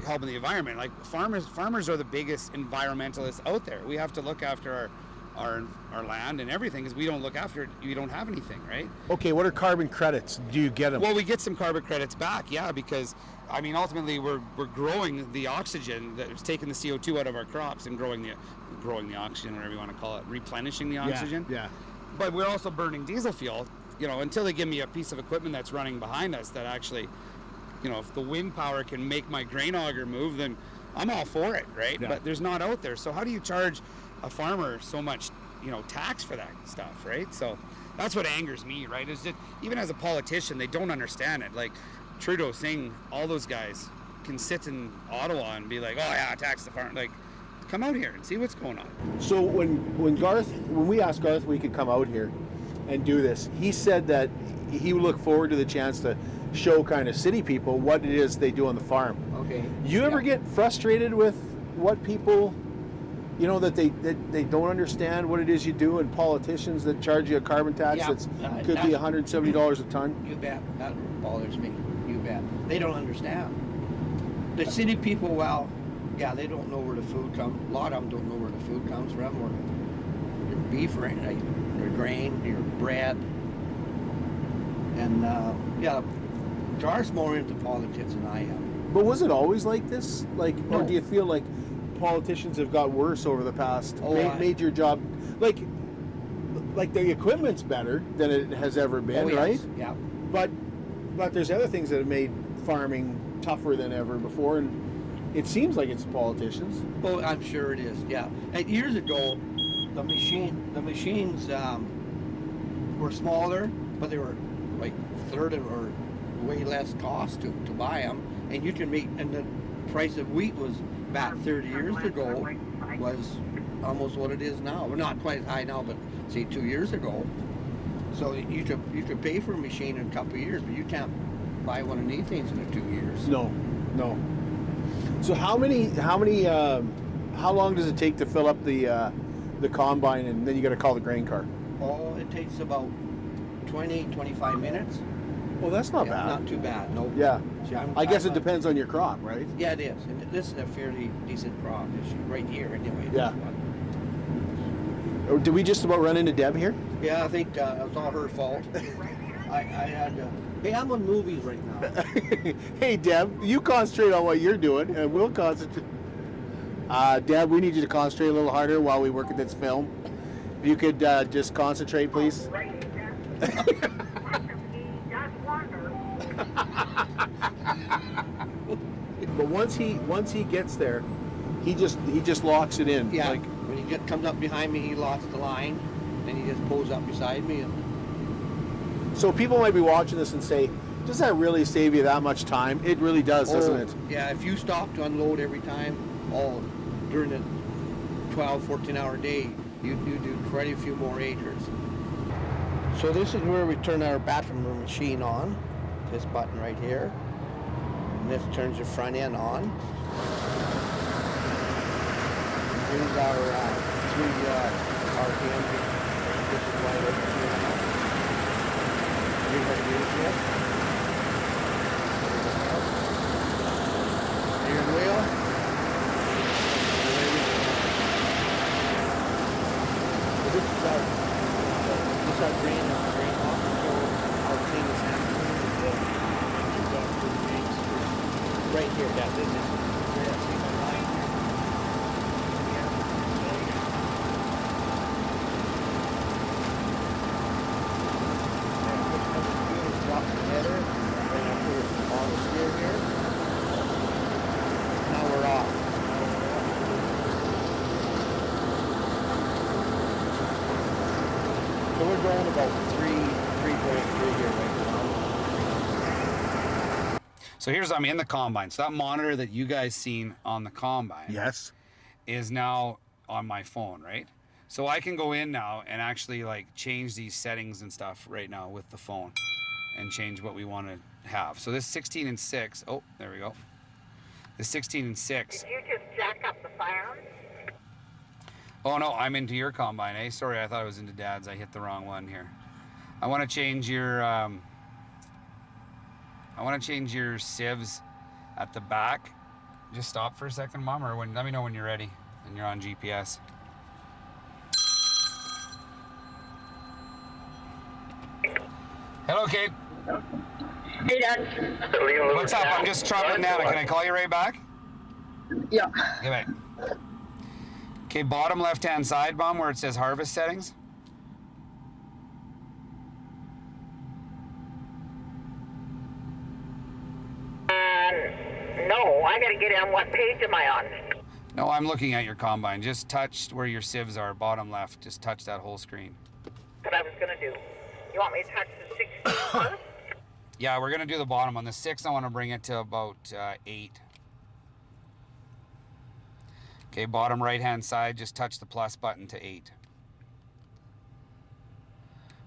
S1: helping the environment. Like farmers are the biggest environmentalists out there. We have to look after our land and everything, because we don't look after it, you don't have anything, right?
S2: Okay, what are carbon credits? Do you get them?
S1: Well, we get some carbon credits back, yeah, because I mean ultimately we're growing the oxygen that's taking the CO2 out of our crops and growing the oxygen, whatever you want to call it, replenishing the oxygen.
S2: Yeah.
S1: But we're also burning diesel fuel, you know, until they give me a piece of equipment that's running behind us that actually, you know, if the wind power can make my grain auger move, then I'm all for it, right?
S2: Yeah.
S1: But there's not out there. So how do you charge a farmer so much, you know, tax for that stuff, right? So that's what angers me, right? Is that even as a politician, they don't understand it. Like Trudeau, Singh, all those guys can sit in Ottawa and be like, oh yeah, tax the farm. Like, come out here and see what's going on.
S2: So when we asked Garth we could come out here and do this, he said that he would look forward to the chance to show kind of city people what it is they do on the farm.
S5: Okay.
S2: You ever get frustrated with what people, you know, that they don't understand what it is you do, and politicians that charge you a carbon tax that's could be $170 a ton?
S5: You bet. That bothers me. You bet. They don't understand. The city people, well, yeah, they don't know where the food comes. A lot of them don't know where the food comes from, or your beef, right? Your grain, your bread. And yeah, Garth's more into politics than I am.
S2: But was it always like this? Like,
S5: No.
S2: or do you feel like politicians have got worse over the past,
S5: Oh,
S2: made your job, like the equipment's better than it has ever been,
S5: Oh, yes.
S2: right?
S5: Yeah.
S2: But there's other things that have made farming tougher than ever before, and it seems like it's the politicians.
S5: Oh, I'm sure it is. Yeah. And years ago, the machines were smaller, but they were like third or way less cost to buy them, and you can make. And the price of wheat was back 30 years ago was almost what it is now. Well, not quite as high now, but say 2 years ago. So you could pay for a machine in a couple of years, but you can't buy one of these things in 2 years.
S2: No. So how long does it take to fill up the combine, and then you got to call the grain car?
S5: Oh, it takes about 20-25 minutes.
S2: Well, that's not
S5: Yeah,
S2: bad.
S5: not too bad. No.
S2: Yeah.
S5: See,
S2: I guess it
S5: I'm-
S2: depends on your crop, right?
S5: Yeah, it is. And this is a fairly decent crop this year, right here anyway.
S2: Yeah.
S5: This one.
S2: Or did we just about run into Deb here?
S5: Yeah, I think it was all her fault. I had. Hey, I'm on movies right now.
S2: Hey, Deb, you concentrate on what you're doing, and we'll concentrate. Deb, we need you to concentrate a little harder while we work at this film. If you could just concentrate, please.
S7: He does wonder.
S2: But once he gets there, he just locks it in.
S5: Yeah.
S2: Like,
S5: When he comes up behind me, he locks the line, and he just pulls up beside me. And
S2: so people might be watching this and say, "Does that really save you that much time?" It really does, doesn't it?
S5: Yeah, if you stop to unload every time, during the 12, 14-hour day, you do quite a few more acres. So this is where we turn our bathroom machine on. This button right here. And this turns the front end on. And here's our 3 RPM. This is wide open. Here's our gear. Steering wheel. So this is our drain off control. Our clean is happening. Right here, that this is where I see my line here. Drop the header, and I put it on the steer here. Now we're off. So we're going about 3.3 here right now.
S1: So I'm in the combine. So that monitor that you guys seen on the combine
S2: Yes.
S1: is now on my phone, right? So I can go in now and actually like change these settings and stuff right now with the phone and change what we want to have. So this 16 and 6, oh, there we go. The 16 and 6.
S7: Did you just jack up the farm?
S1: Oh no, I'm into your combine, eh? Sorry, I thought I was into Dad's. I hit the wrong one here. I want to change your sieves at the back. Just stop for a second, Mom, or let me know when you're ready and you're on GPS. Hello, Kate.
S7: Hey, Dad.
S1: What's up? I'm just chopping Nana. Can I call you right back?
S7: Yeah.
S1: Okay, bye. Okay, bottom left-hand side, Mom, where it says harvest settings.
S7: No, I gotta get on. What page am I on?
S1: No, I'm looking at your combine. Just touch where your sieves are, bottom left. Just touch that whole screen.
S7: What I was gonna do. You want me to touch the 16 first?
S1: Yeah, we're gonna do the bottom. On the 6, I want to bring it to about 8. Okay, bottom right-hand side, just touch the plus button to 8.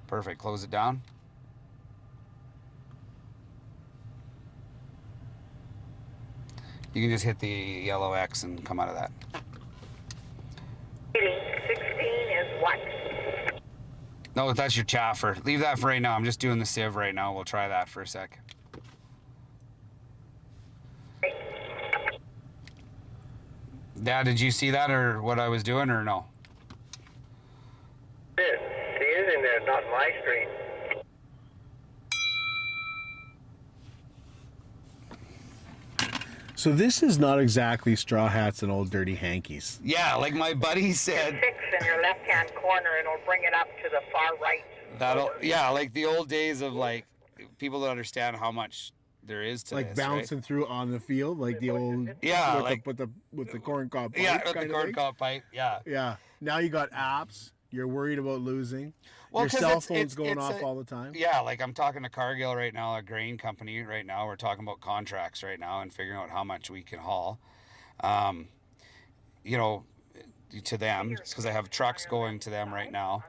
S1: Perfect. Close it down. You can just hit the yellow X and come out of that.
S7: 16 is what?
S1: No, that's your chaffer. Leave that for right now. I'm just doing the sieve right now. We'll try that for a sec. Dad, did you see that or what I was doing or no?
S4: She is in there, not my screen.
S2: So this is not exactly straw hats and old dirty hankies.
S1: Yeah, like my buddy said.
S7: 6 in your left-hand corner, and it'll bring it up to the far right.
S1: Yeah, like the old days of like people that understand how much there is to
S2: Like
S1: this,
S2: bouncing through on the field, like the old
S1: Yeah,
S2: with the corn cob pipe.
S1: Yeah, with the
S2: kind of
S1: corn
S2: thing.
S1: cob pipe. Yeah.
S2: Yeah. Now you got apps. You're worried about losing.
S1: Well,
S2: Your
S1: 'cause
S2: cell
S1: it's-
S2: phone's
S1: it's-
S2: going
S1: it's
S2: off
S1: a-
S2: all the time.
S1: Yeah, like I'm talking to Cargill right now, a grain company right now. We're talking about contracts right now and figuring out how much we can haul. You know, to them, because I have trucks going to them right now.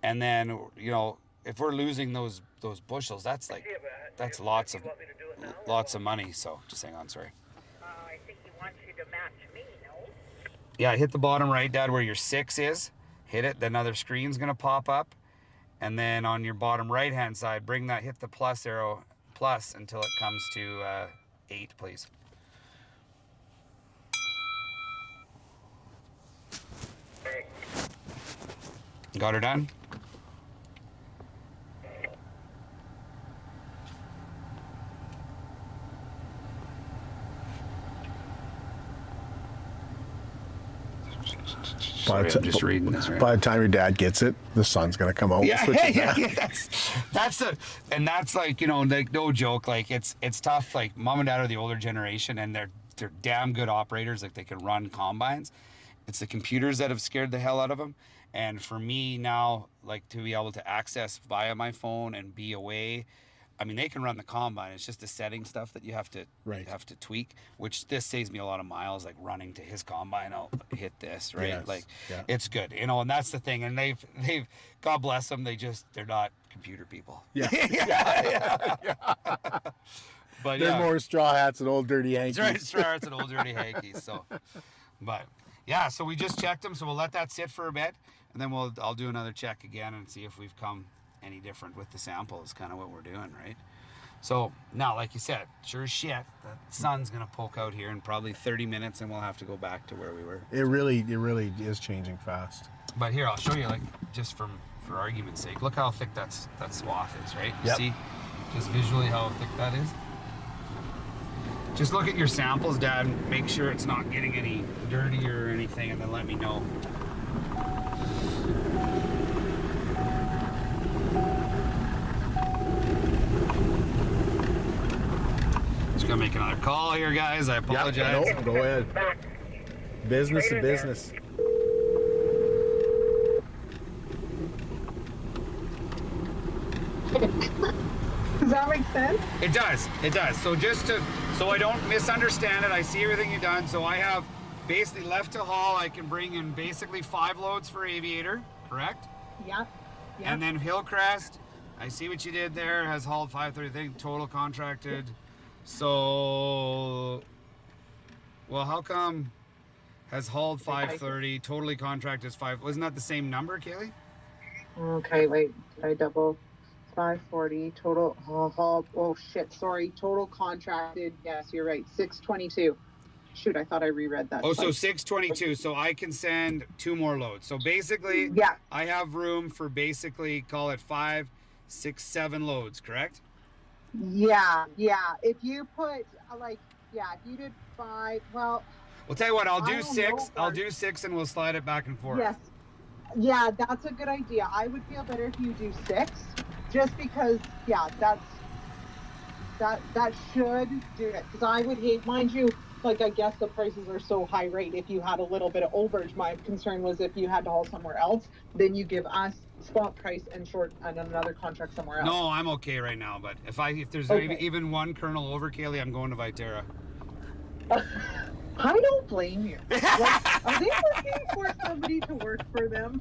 S1: And then, you know, if we're losing those bushels, that's lots of money. So just hang on, sorry.
S7: I think he wants you to match me, no?
S1: Yeah, hit the bottom right, Dad, where your 6 is. Hit it. Then another screen's gonna pop up, And then on your bottom right-hand side, hit the plus arrow, plus until it comes to 8, please. Got her done? Sorry, I'm just reading this right
S2: By the time your dad gets it, the sun's gonna come out.
S1: Yeah,
S2: Switch it back.
S1: that's like, you know, like, no joke. Like, it's tough. Like, mom and dad are the older generation, and they're damn good operators. Like, they can run combines. It's the computers that have scared the hell out of them. And for me now, like, to be able to access via my phone and be away, I mean, they can run the combine. It's just the setting stuff that you have to tweak, which this saves me a lot of miles, like running to his combine. I'll hit this, right?
S2: Yes.
S1: Like,
S2: Yeah.
S1: it's good, you know, and that's the thing. And they've, God bless them. They're not computer people.
S2: Yeah.
S1: But
S2: They're
S1: yeah,
S2: more straw hats and old dirty Yankees.
S1: that's right. Sure, it's an old dirty hankies. So, but yeah, so we just checked them. So we'll let that sit for a bit, and then I'll do another check again and see if we've come any different with the sample. Is kind of what we're doing, right? So now, like you said, sure as shit, the sun's gonna poke out here in probably 30 minutes, and we'll have to go back to where we were.
S2: It really is changing fast.
S1: But here, I'll show you, like, just for argument's sake. Look how thick that swath is, right? You
S2: Yep.
S1: see, just visually how thick that is. Just look at your samples, Dad, and make sure it's not getting any dirty or anything, and then let me know. Just gonna make another call here, guys. I apologize.
S2: Nope, go ahead. Business to business.
S6: Does that make sense?
S1: It does. It does. So so I don't misunderstand it, I see everything you've done. So I have basically left to haul. I can bring in basically 5 loads for Aviator, correct?
S6: Yeah. Yeah.
S1: And then Hillcrest, I see what you did there, has hauled 530, I think, total contracted. So, well, how come has hauled 530, totally contracted is 5? Wasn't that the same number, Kaylee?
S6: Okay, wait. Did I double? 540 total. Oh shit. Sorry. Total contracted. Yes, you're right. 622. Shoot, I thought I reread that.
S1: Oh, so
S6: twice.
S1: 622. So I can send 2 more loads. So basically,
S6: Yeah.
S1: I have room for basically, call it 5, 6, 7 loads, correct?
S6: Yeah. Yeah. If you put if you did 5, well.
S1: We'll tell you what, I'll
S6: I
S1: do
S6: don't
S1: 6.
S6: know,
S1: I'll
S6: Garth.
S1: do 6 and we'll slide it back and forth.
S6: Yes. Yeah, that's a good idea. I would feel better if you do 6, just because. Yeah, that should do it. Because I would hate, mind you. Like, I guess the prices are so high rate. If you had a little bit of overage, my concern was if you had to haul somewhere else, then you give us spot price and another contract somewhere else.
S1: No, I'm okay right now. But if there's
S6: Okay.
S1: even one kernel over, Kaylee, I'm going to Viterra.
S6: I don't blame you. Like, are they looking for somebody to work for them?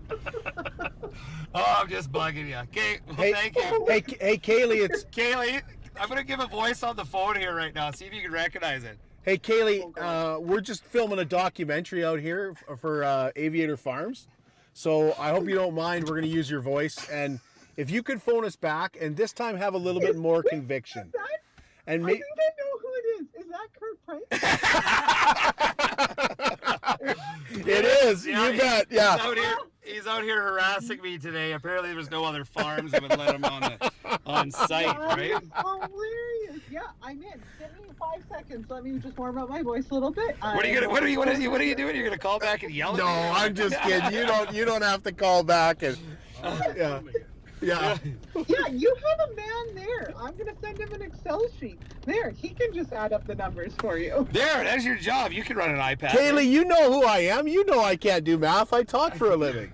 S1: Oh, I'm just bugging you. Okay, well,
S2: Hey,
S1: thank you.
S2: hey, Kaylee, it's
S1: Kaylee, I'm going to give a voice on the phone here right now. See if you can recognize it.
S2: Hey Kaylee, we're just filming a documentary out here for Aviator Farms, so I hope you don't mind. We're going to use your voice, and if you could phone us back, and this time have a little bit more conviction. And
S6: I think I know who it is. Is that Kurt Price?
S2: it is.
S1: Yeah,
S2: You bet. Yeah.
S1: He's out here harassing me today. Apparently, there's no other farms that would let him on site,
S6: That
S1: right?
S6: is hilarious. Yeah, I'm in. Give me 5 seconds. Let me just warm up my voice a little bit.
S1: What are you doing? You're gonna call back and yell at
S2: No,
S1: me?
S2: I'm just kidding. You don't have to call back and yeah.
S6: Yeah, you have a man there. I'm going to send him an Excel sheet. There, he can just add up the numbers for you.
S1: That's your job. You can run an iPad.
S2: Kaylee, you know who I am. You know I can't do math. I talk for a living.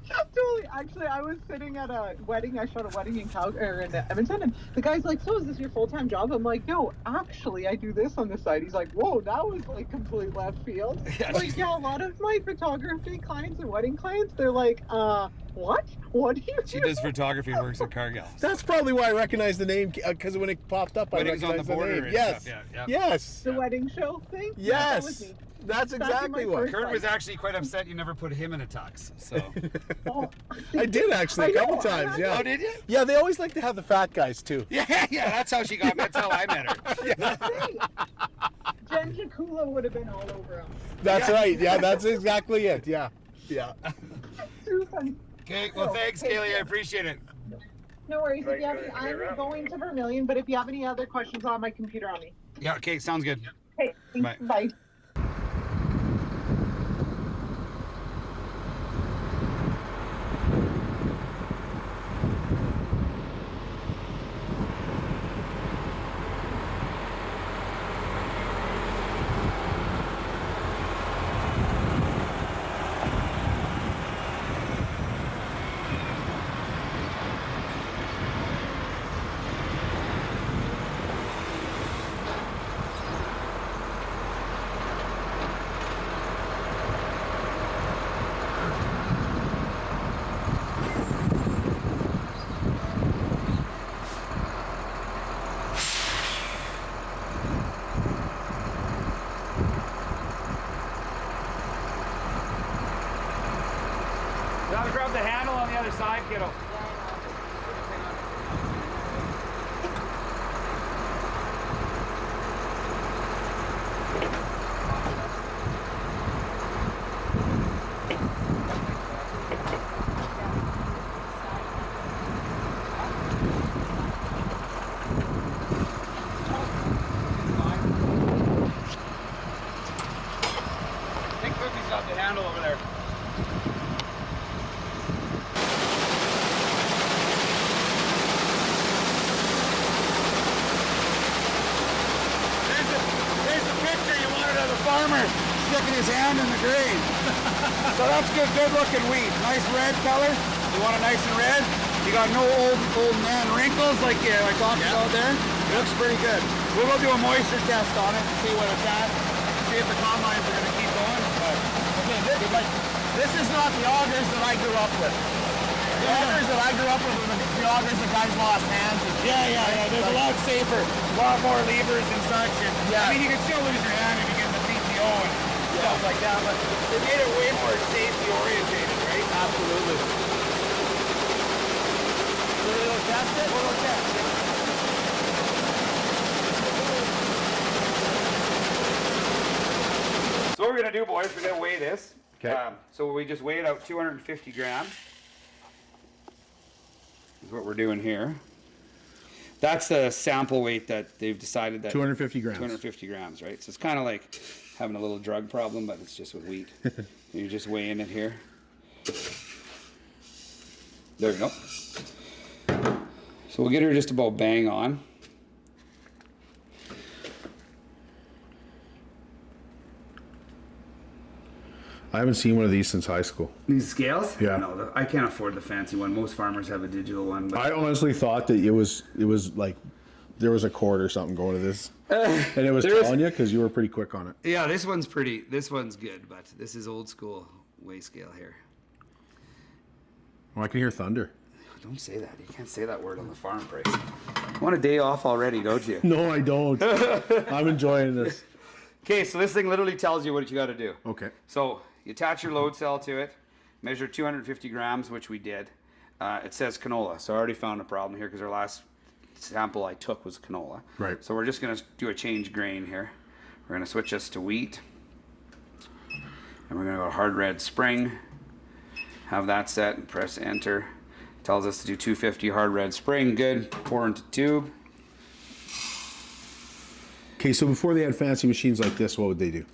S6: Totally. Actually, I was sitting at a wedding. I shot a wedding in in Edmonton, and the guy's like, "So is this your full-time job?" I'm like, "No, actually, I do this on the side." He's like, "Whoa, that was like complete left field." Like, yeah, a lot of my photography clients and wedding clients, they're like, what? What do you do?"
S1: She does photography, works at Cargill.
S2: That's probably why I recognize the name, because when it popped up, I
S1: Weddings on
S2: recognized
S1: the
S2: the
S1: border
S2: name.
S1: and
S2: Yes.
S1: stuff, yeah.
S2: Yes.
S6: The wedding show thing?
S2: Yes.
S6: That was me.
S2: That's exactly
S6: my
S2: what.
S6: first
S1: Kurt was
S6: life.
S1: actually quite upset you never put him in a tux. So.
S6: Oh,
S2: I did actually a
S6: I
S2: couple
S6: know,
S2: times. Yeah.
S1: Oh, did you?
S2: Yeah, they always like to have the fat guys too.
S1: Yeah, that's how she got me. That's how I met her.
S6: Jen Jakula would have been all over him.
S2: That's right. Yeah, that's exactly it. Yeah. Yeah.
S6: Too funny.
S1: Okay, well, thanks, Kaylee. I appreciate it.
S6: No worries. If you have
S4: Right,
S6: any,
S4: right,
S6: I'm going to Vermilion, but if you have any other questions on my computer on me.
S1: Yeah, okay, sounds good.
S6: Okay, thanks.
S1: Bye.
S6: Bye.
S1: Gotta grab the handle on the other side, kiddo. I think Cookie's got the handle over there. There's the picture you wanted of the farmer sticking his hand in the grain. So that's good looking wheat. Nice red color. You want it nice and red. You got no old man wrinkles like I talked about there. It looks pretty good. We'll go do a moisture test on it and see what it's at. See if the combines are gonna keep going. But
S2: Okay, this is not the augers that I grew up with. The augers that I grew up with were the augers that guys lost hands with.
S1: yeah. There's a lot safer, a lot more levers and such. And,
S2: Yeah.
S1: I mean, you can still lose your hand if you get in the PTO and stuff like that, but they made it way more safety orientated, right?
S2: Absolutely.
S1: We'll test it. We'll test it. So what we're gonna do, boys, we're gonna weigh this.
S2: Okay.
S1: So we just weighed out 250 grams. Is what we're doing here. That's the sample weight that they've decided that
S2: 250 grams.
S1: 250 grams, right? So it's kind of like having a little drug problem, but it's just with wheat. You're just weighing it here. There we go. So we'll get her just about bang on.
S2: I haven't seen one of these since high school.
S1: These scales?
S2: Yeah.
S1: No, I can't afford the fancy one. Most farmers have a digital one. But
S2: I honestly thought that it was like there was a cord or something going to this, and it was
S1: there is-
S2: telling you because you were pretty quick on it.
S1: yeah, this one's good, but this is old school weigh scale here.
S2: Oh, I can hear thunder.
S1: Don't say that. You can't say that word on the farm price. You want a day off already, don't you?
S2: No, I don't. I'm enjoying this.
S1: Okay, so this thing literally tells you what you got to do.
S2: Okay.
S1: So you attach your load cell to it, measure 250 grams, which we did. It says canola, so I already found a problem here because our last sample I took was canola.
S2: Right.
S1: So we're just going to do a change grain here. We're going to switch this to wheat. And we're going to go hard red spring. Have that set and press enter. Tells us to do 250 hard red spring. Good. Pour into tube.
S2: Okay, so before they had fancy machines like this, what would they do?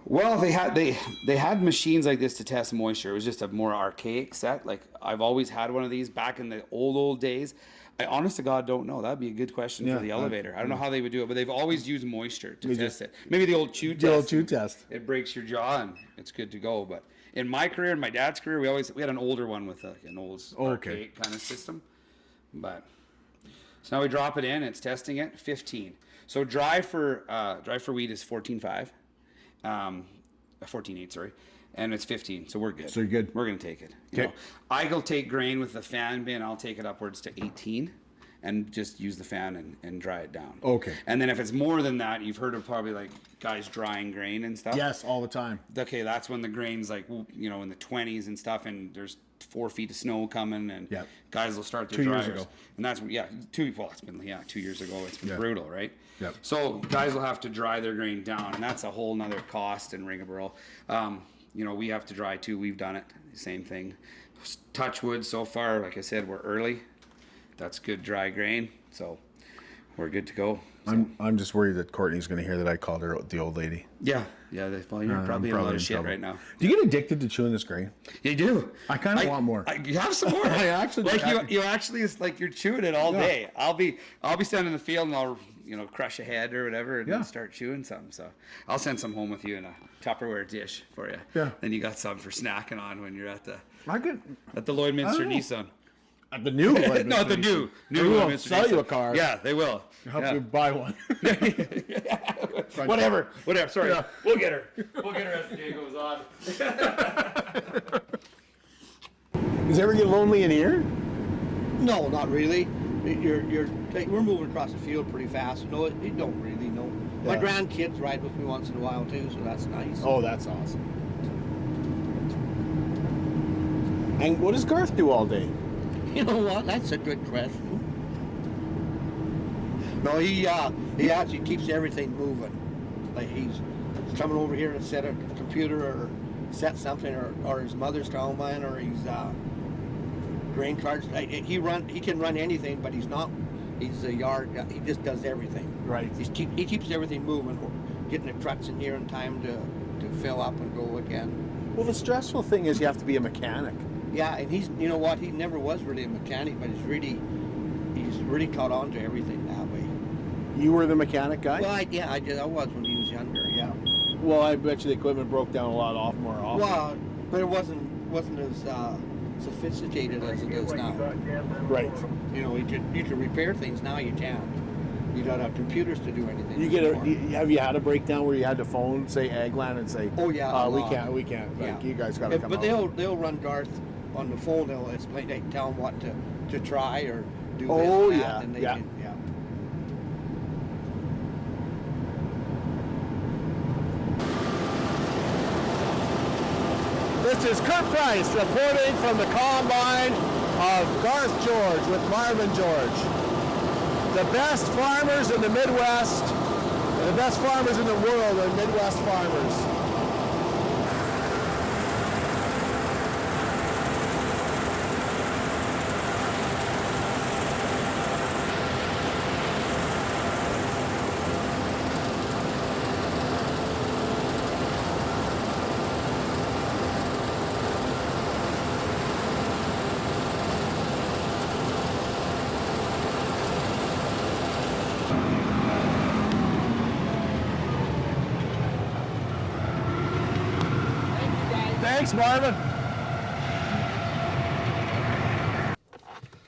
S1: Well, they had machines like this to test moisture. It was just a more archaic set. Like I've always had one of these back in the old days. I honest to God don't know. That'd be a good question
S2: Yeah,
S1: for the elevator. I don't know how they would do it, but they've always used moisture to
S2: They
S1: test
S2: do.
S1: it. Maybe the old chew test.
S2: The old chew test.
S1: It breaks your jaw and it's good to go. But in my career, in my dad's career, we had an older one with like an old archaic kind of system. But so now we drop it in. It's testing it. 15. So dry for wheat is 14.5. 14.8, sorry, and it's 15, so we're good.
S2: So you're good.
S1: We're gonna take it.
S2: Okay.
S1: I'll take grain with the fan bin. I'll take it upwards to 18, and just use the fan and dry it down.
S2: Okay.
S1: And then if it's more than that, you've heard of probably like guys drying grain and stuff.
S2: Yes, all the time.
S1: Okay, that's when the grain's like, you know, in the 20s and stuff, and there's 4 feet of snow coming, and
S2: Yep.
S1: guys will start their
S2: 2 years
S1: dryers.
S2: ago.
S1: And that's, it's been 2 years ago. It's been
S2: Yeah.
S1: brutal, right?
S2: Yep.
S1: So guys will have to dry their grain down, and that's a whole nother cost and rigmarole. You know, we have to dry too. We've done it. Same thing. Touch wood so far, like I said, we're early. That's good dry grain, so we're good to go. So,
S2: I'm just worried that Courtney's going to hear that I called her the old lady.
S1: yeah, you're probably in a lot of shit
S2: trouble.
S1: right now.
S2: Do you get addicted to chewing this grain?
S1: You do.
S2: I kind of want more.
S1: You have some more.
S2: I actually-
S1: you actually, it's like you're chewing it all day. I'll be standing in the field and I'll crush a head or whatever and then start chewing some. So I'll send some home with you in a Tupperware dish for you.
S2: Yeah.
S1: Then you got some for snacking on when you're at the
S2: I
S1: Lloydminster
S2: don't know.
S1: Nissan.
S2: At the new Lloydminster.
S1: No, the new
S2: They will
S1: Lloydminster
S2: sell you
S1: Nissan.
S2: a car.
S1: Yeah, they will.
S2: Help
S1: Yeah.
S2: you buy one.
S1: Whatever. Sorry.
S2: Yeah.
S1: We'll get her. We'll get her as the day goes on.
S2: Does it ever get lonely in here?
S5: No, not really. We're moving across the field pretty fast. No, you don't really know. My
S2: Yeah.
S5: grandkids ride with me once in a while too, so that's nice.
S2: Oh, that's awesome. And what does Garth do all day?
S5: You know what? That's a good question. No, he actually keeps everything moving. Like he's coming over here to set a computer or set something, or his mother's combine, or he's grain carts. He can run anything, but he's not. He's a yard. He just does everything.
S2: Right.
S5: He keeps everything moving, getting the trucks in here in time to fill up and go again.
S2: Well, the stressful thing is you have to be a mechanic.
S5: Yeah, and you know what? He never was really a mechanic, but he's really caught on to everything that way.
S2: You were the mechanic guy?
S5: Well, I was when he was younger. Yeah.
S2: Well, I bet you the equipment broke down a lot more often.
S5: Well, but it wasn't as sophisticated as it is now.
S2: Right.
S5: You know, you can repair things now. You can't. You don't have computers to do anything.
S2: Have you had a breakdown where you had to phone, say Agland, and say,
S5: Oh yeah.
S2: we can't. Like,
S5: Yeah.
S2: you guys got to come
S5: But
S2: out.
S5: they'll run Garth on the phone. They'll explain. They tell them what to try or do.
S2: Oh,
S5: this and
S2: yeah,
S5: that, and they
S2: yeah.
S5: can, yeah.
S2: This is Kurt Price reporting from the combine of Garth George with Marvin George. The best farmers in the Midwest, and the best farmers in the world are Midwest farmers. Thanks, Marvin.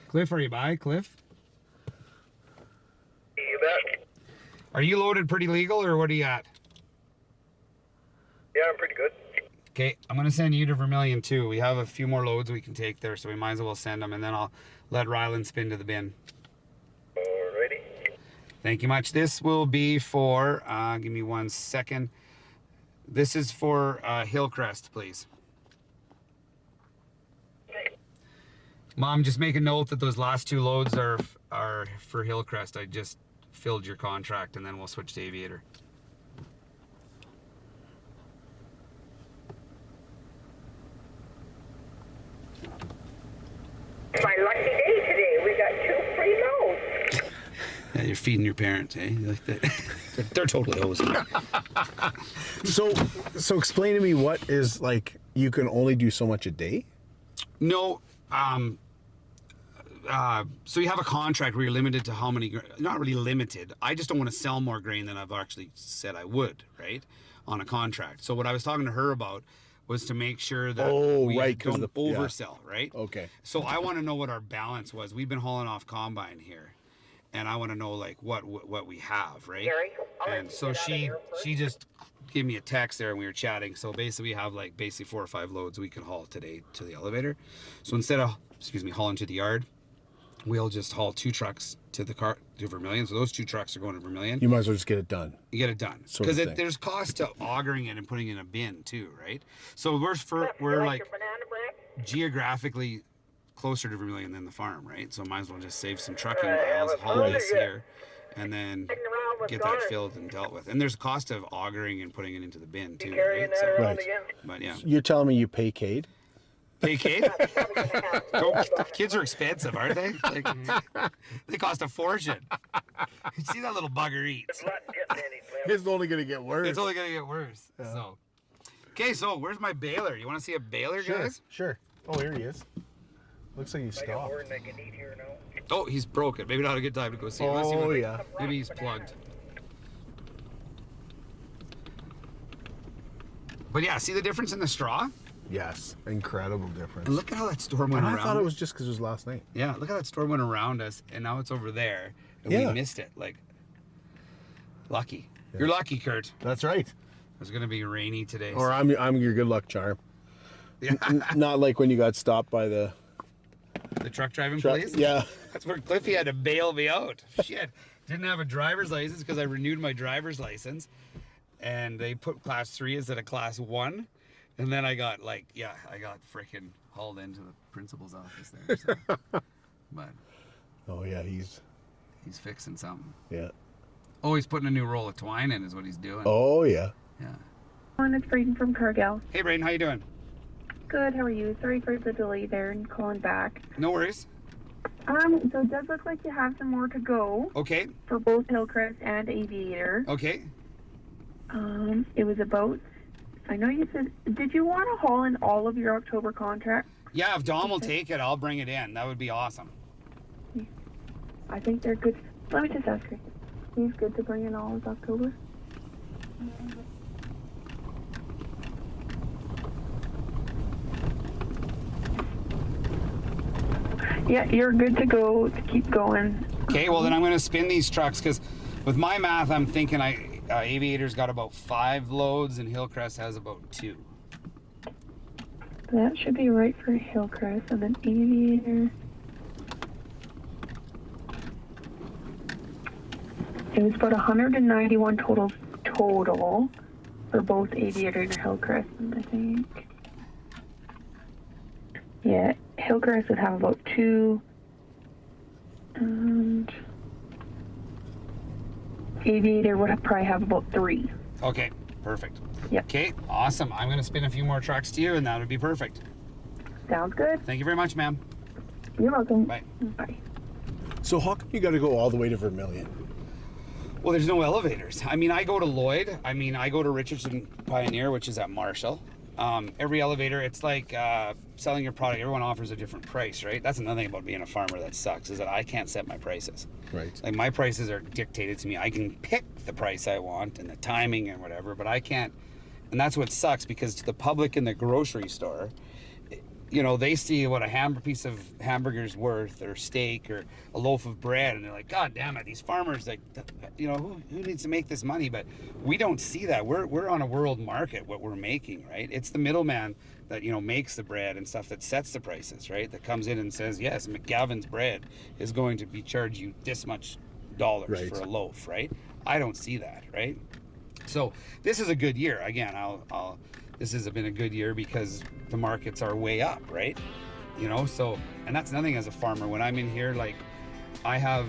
S1: Cliff, are you by, Cliff?
S4: You bet.
S1: Are you loaded pretty legal, or what are you at?
S4: Yeah, I'm pretty good.
S1: Okay, I'm going to send you to Vermilion too. We have a few more loads we can take there, so we might as well send them, and then I'll let Ryland spin to the bin.
S4: Alrighty.
S1: Thank you much. This will be for, give me 1 second. This is for Hillcrest, please. Mom, just make a note that those last 2 loads are for Hillcrest. I just filled your contract, and then we'll switch to Aviator.
S7: My lucky day today. We got 2 free loads.
S1: Yeah, you're feeding your parents, eh? Like that. They're totally hosing.
S2: So explain to me what is, like, you can only do so much a day?
S1: No, so you have a contract where you're limited to how many, not really limited. I just don't want to sell more grain than I've actually said I would, right? On a contract. So what I was talking to her about was to make sure that we
S2: right, 'cause
S1: don't oversell, right?
S2: Okay.
S1: So I want to know what our balance was. We've been hauling off combine here, and I want to know like what we have, right?
S7: Gary, I'll let
S1: And
S7: you
S1: so
S7: get out of here first.
S1: she just gave me a text there, and we were chatting. So basically, we have like 4 or 5 loads we can haul today to the elevator. So instead of hauling to the yard, we'll just haul 2 trucks to Vermilion. So those 2 trucks are going to Vermilion.
S2: You might as well just get it done.
S1: You get it done
S2: Sort of
S1: because
S2: thing.
S1: there's cost to augering it and putting it in a bin too, right? So we're
S7: You
S1: like
S7: your banana bread?
S1: geographically closer to Vermilion than the farm, right? So might as well just save some trucking
S4: Right,
S1: miles,
S4: have a
S1: haul
S4: fun.
S1: this
S4: Yeah.
S1: here, and then
S7: Sitting around with
S1: get
S7: Garth.
S1: that filled and dealt with. And there's a cost of augering and putting it into the bin too,
S4: Carrying
S1: right?
S4: that
S1: So,
S4: around
S2: Right.
S4: again.
S1: but yeah,
S2: You're telling me you pay Cade?
S1: hey Kate,
S7: Probably gonna have
S1: kids are expensive, aren't they? Like, they cost a fortune. You see that little bugger eat.
S4: It's not getting any better.
S2: It's only going to get worse.
S1: It's only gonna get worse. So, okay, so where's my baler? You want to see a baler,
S2: Sure,
S1: guys?
S2: sure. Oh, here he is. Looks like he's
S4: I got
S2: stopped.
S4: more than I can eat here now.
S1: Oh, he's broken. Maybe not a good time to go see him. Let's see
S2: Oh,
S1: what-
S2: yeah.
S1: Maybe he's plugged. But yeah, see the difference in the straw?
S2: Yes, incredible difference.
S1: And look at how that storm went
S2: And
S1: around.
S2: I thought it was just because it was last night.
S1: Yeah, look how that storm went around us, and now it's over there, and
S2: Yeah.
S1: we missed it. Like, lucky. You're lucky, Kurt.
S2: That's right.
S1: It's gonna be rainy today.
S2: Or I'm your good luck charm.
S1: yeah.
S2: Not like when you got stopped by the
S1: The truck driving
S2: truck.
S1: police?
S2: Yeah.
S1: That's where Cliffy had to bail me out. Shit. Didn't have a driver's license because I renewed my driver's license. And they put class 3 instead of class 1. And then I got I got freaking hauled into the principal's office there. So. But
S2: Oh yeah, he's
S1: fixing something.
S2: yeah.
S1: Oh, he's putting a new roll of twine in is what he's doing.
S2: Oh yeah.
S1: Yeah.
S8: It's Braden from Cargill.
S1: Hey, Braden, how you doing?
S8: Good, how are you? Sorry for the delay there and calling back.
S1: No worries.
S8: So it does look like you have some more to go
S1: Okay.
S8: for both Hillcrest and Aviator.
S1: Okay.
S8: It was about, I know you said, did you want to haul in all of your October contract?
S1: Yeah, if Dom will take it, I'll bring it in. That would be awesome.
S8: I think they're good. Let me just ask her. He's good to bring in all of October? Yeah, you're good to go, to keep going.
S1: Okay, well then I'm going to spin these trucks because with my math, I'm thinking Aviator's got about 5 loads and Hillcrest has about 2.
S8: That should be right for Hillcrest, and then Aviator. It was about 191 total for both Aviator and Hillcrest, I think. Yeah, Hillcrest would have about 2, and Aviator would probably have about 3.
S1: Okay, perfect.
S8: Yep.
S1: Okay, awesome. I'm going to spin a few more trucks to you and that would be perfect.
S8: Sounds good.
S1: Thank you very much, ma'am.
S8: You're welcome.
S1: Bye.
S8: Bye.
S2: So how come you got to go all the way to Vermilion?
S1: Well, there's no elevators. I mean, I go to Lloyd. I mean, I go to Richardson Pioneer, which is at Marshall. Every elevator, it's like selling your product. Everyone offers a different price, right? That's another thing about being a farmer that sucks, is that I can't set my prices.
S2: Right.
S1: Like, my prices are dictated to me. I can pick the price I want and the timing and whatever, but I can't. And that's what sucks, because to the public in the grocery store, you know, they see what a piece of hamburger's worth, or steak, or a loaf of bread, and they're like, God damn it, these farmers, like, you know, who needs to make this money? But we don't see that. We're on a world market, what we're making, right? It's the middleman that, you know, makes the bread and stuff that sets the prices, right? That comes in and says, yes, McGavin's bread is going to be charge you this much dollars
S2: Right.
S1: for a loaf, right? I don't see that, right? So this is a good year. Again, this has been a good year because the markets are way up, right? You know, so, and that's another thing as a farmer, when I'm in here, like, I have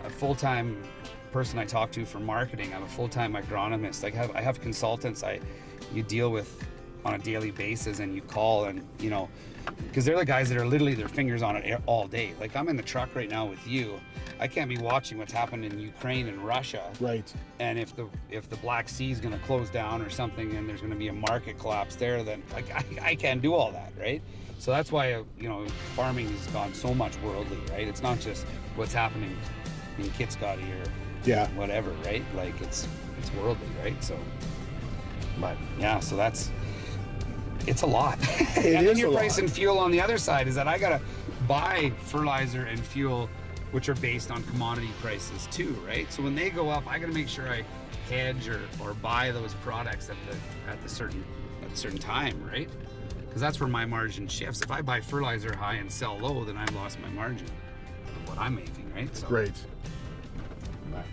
S1: a full-time person I talk to for marketing. I'm a full-time agronomist. I have consultants you deal with on a daily basis, and you call, and, you know, because they're the guys that are literally their fingers on it all day. Like, I'm in the truck right now with you. I can't be watching what's happened in Ukraine and Russia.
S2: Right.
S1: And if the Black Sea is going to close down or something, and there's going to be a market collapse there, then I can't do all that, right? So that's why, you know, farming has gone so much worldly, right? It's not just what's happening in Kitscoty or
S2: Yeah.
S1: whatever, right? Like, it's worldly, right? So,
S2: But
S1: yeah, so it's a lot.
S2: It
S1: and then
S2: is
S1: your
S2: a
S1: price
S2: lot.
S1: and fuel on the other side is that I gotta buy fertilizer and fuel, which are based on commodity prices too, right? So when they go up, I gotta make sure I hedge or buy those products at a certain time, right? because that's where my margin shifts. If I buy fertilizer high and sell low, then I've lost my margin of what I'm making, right? So,
S2: Right.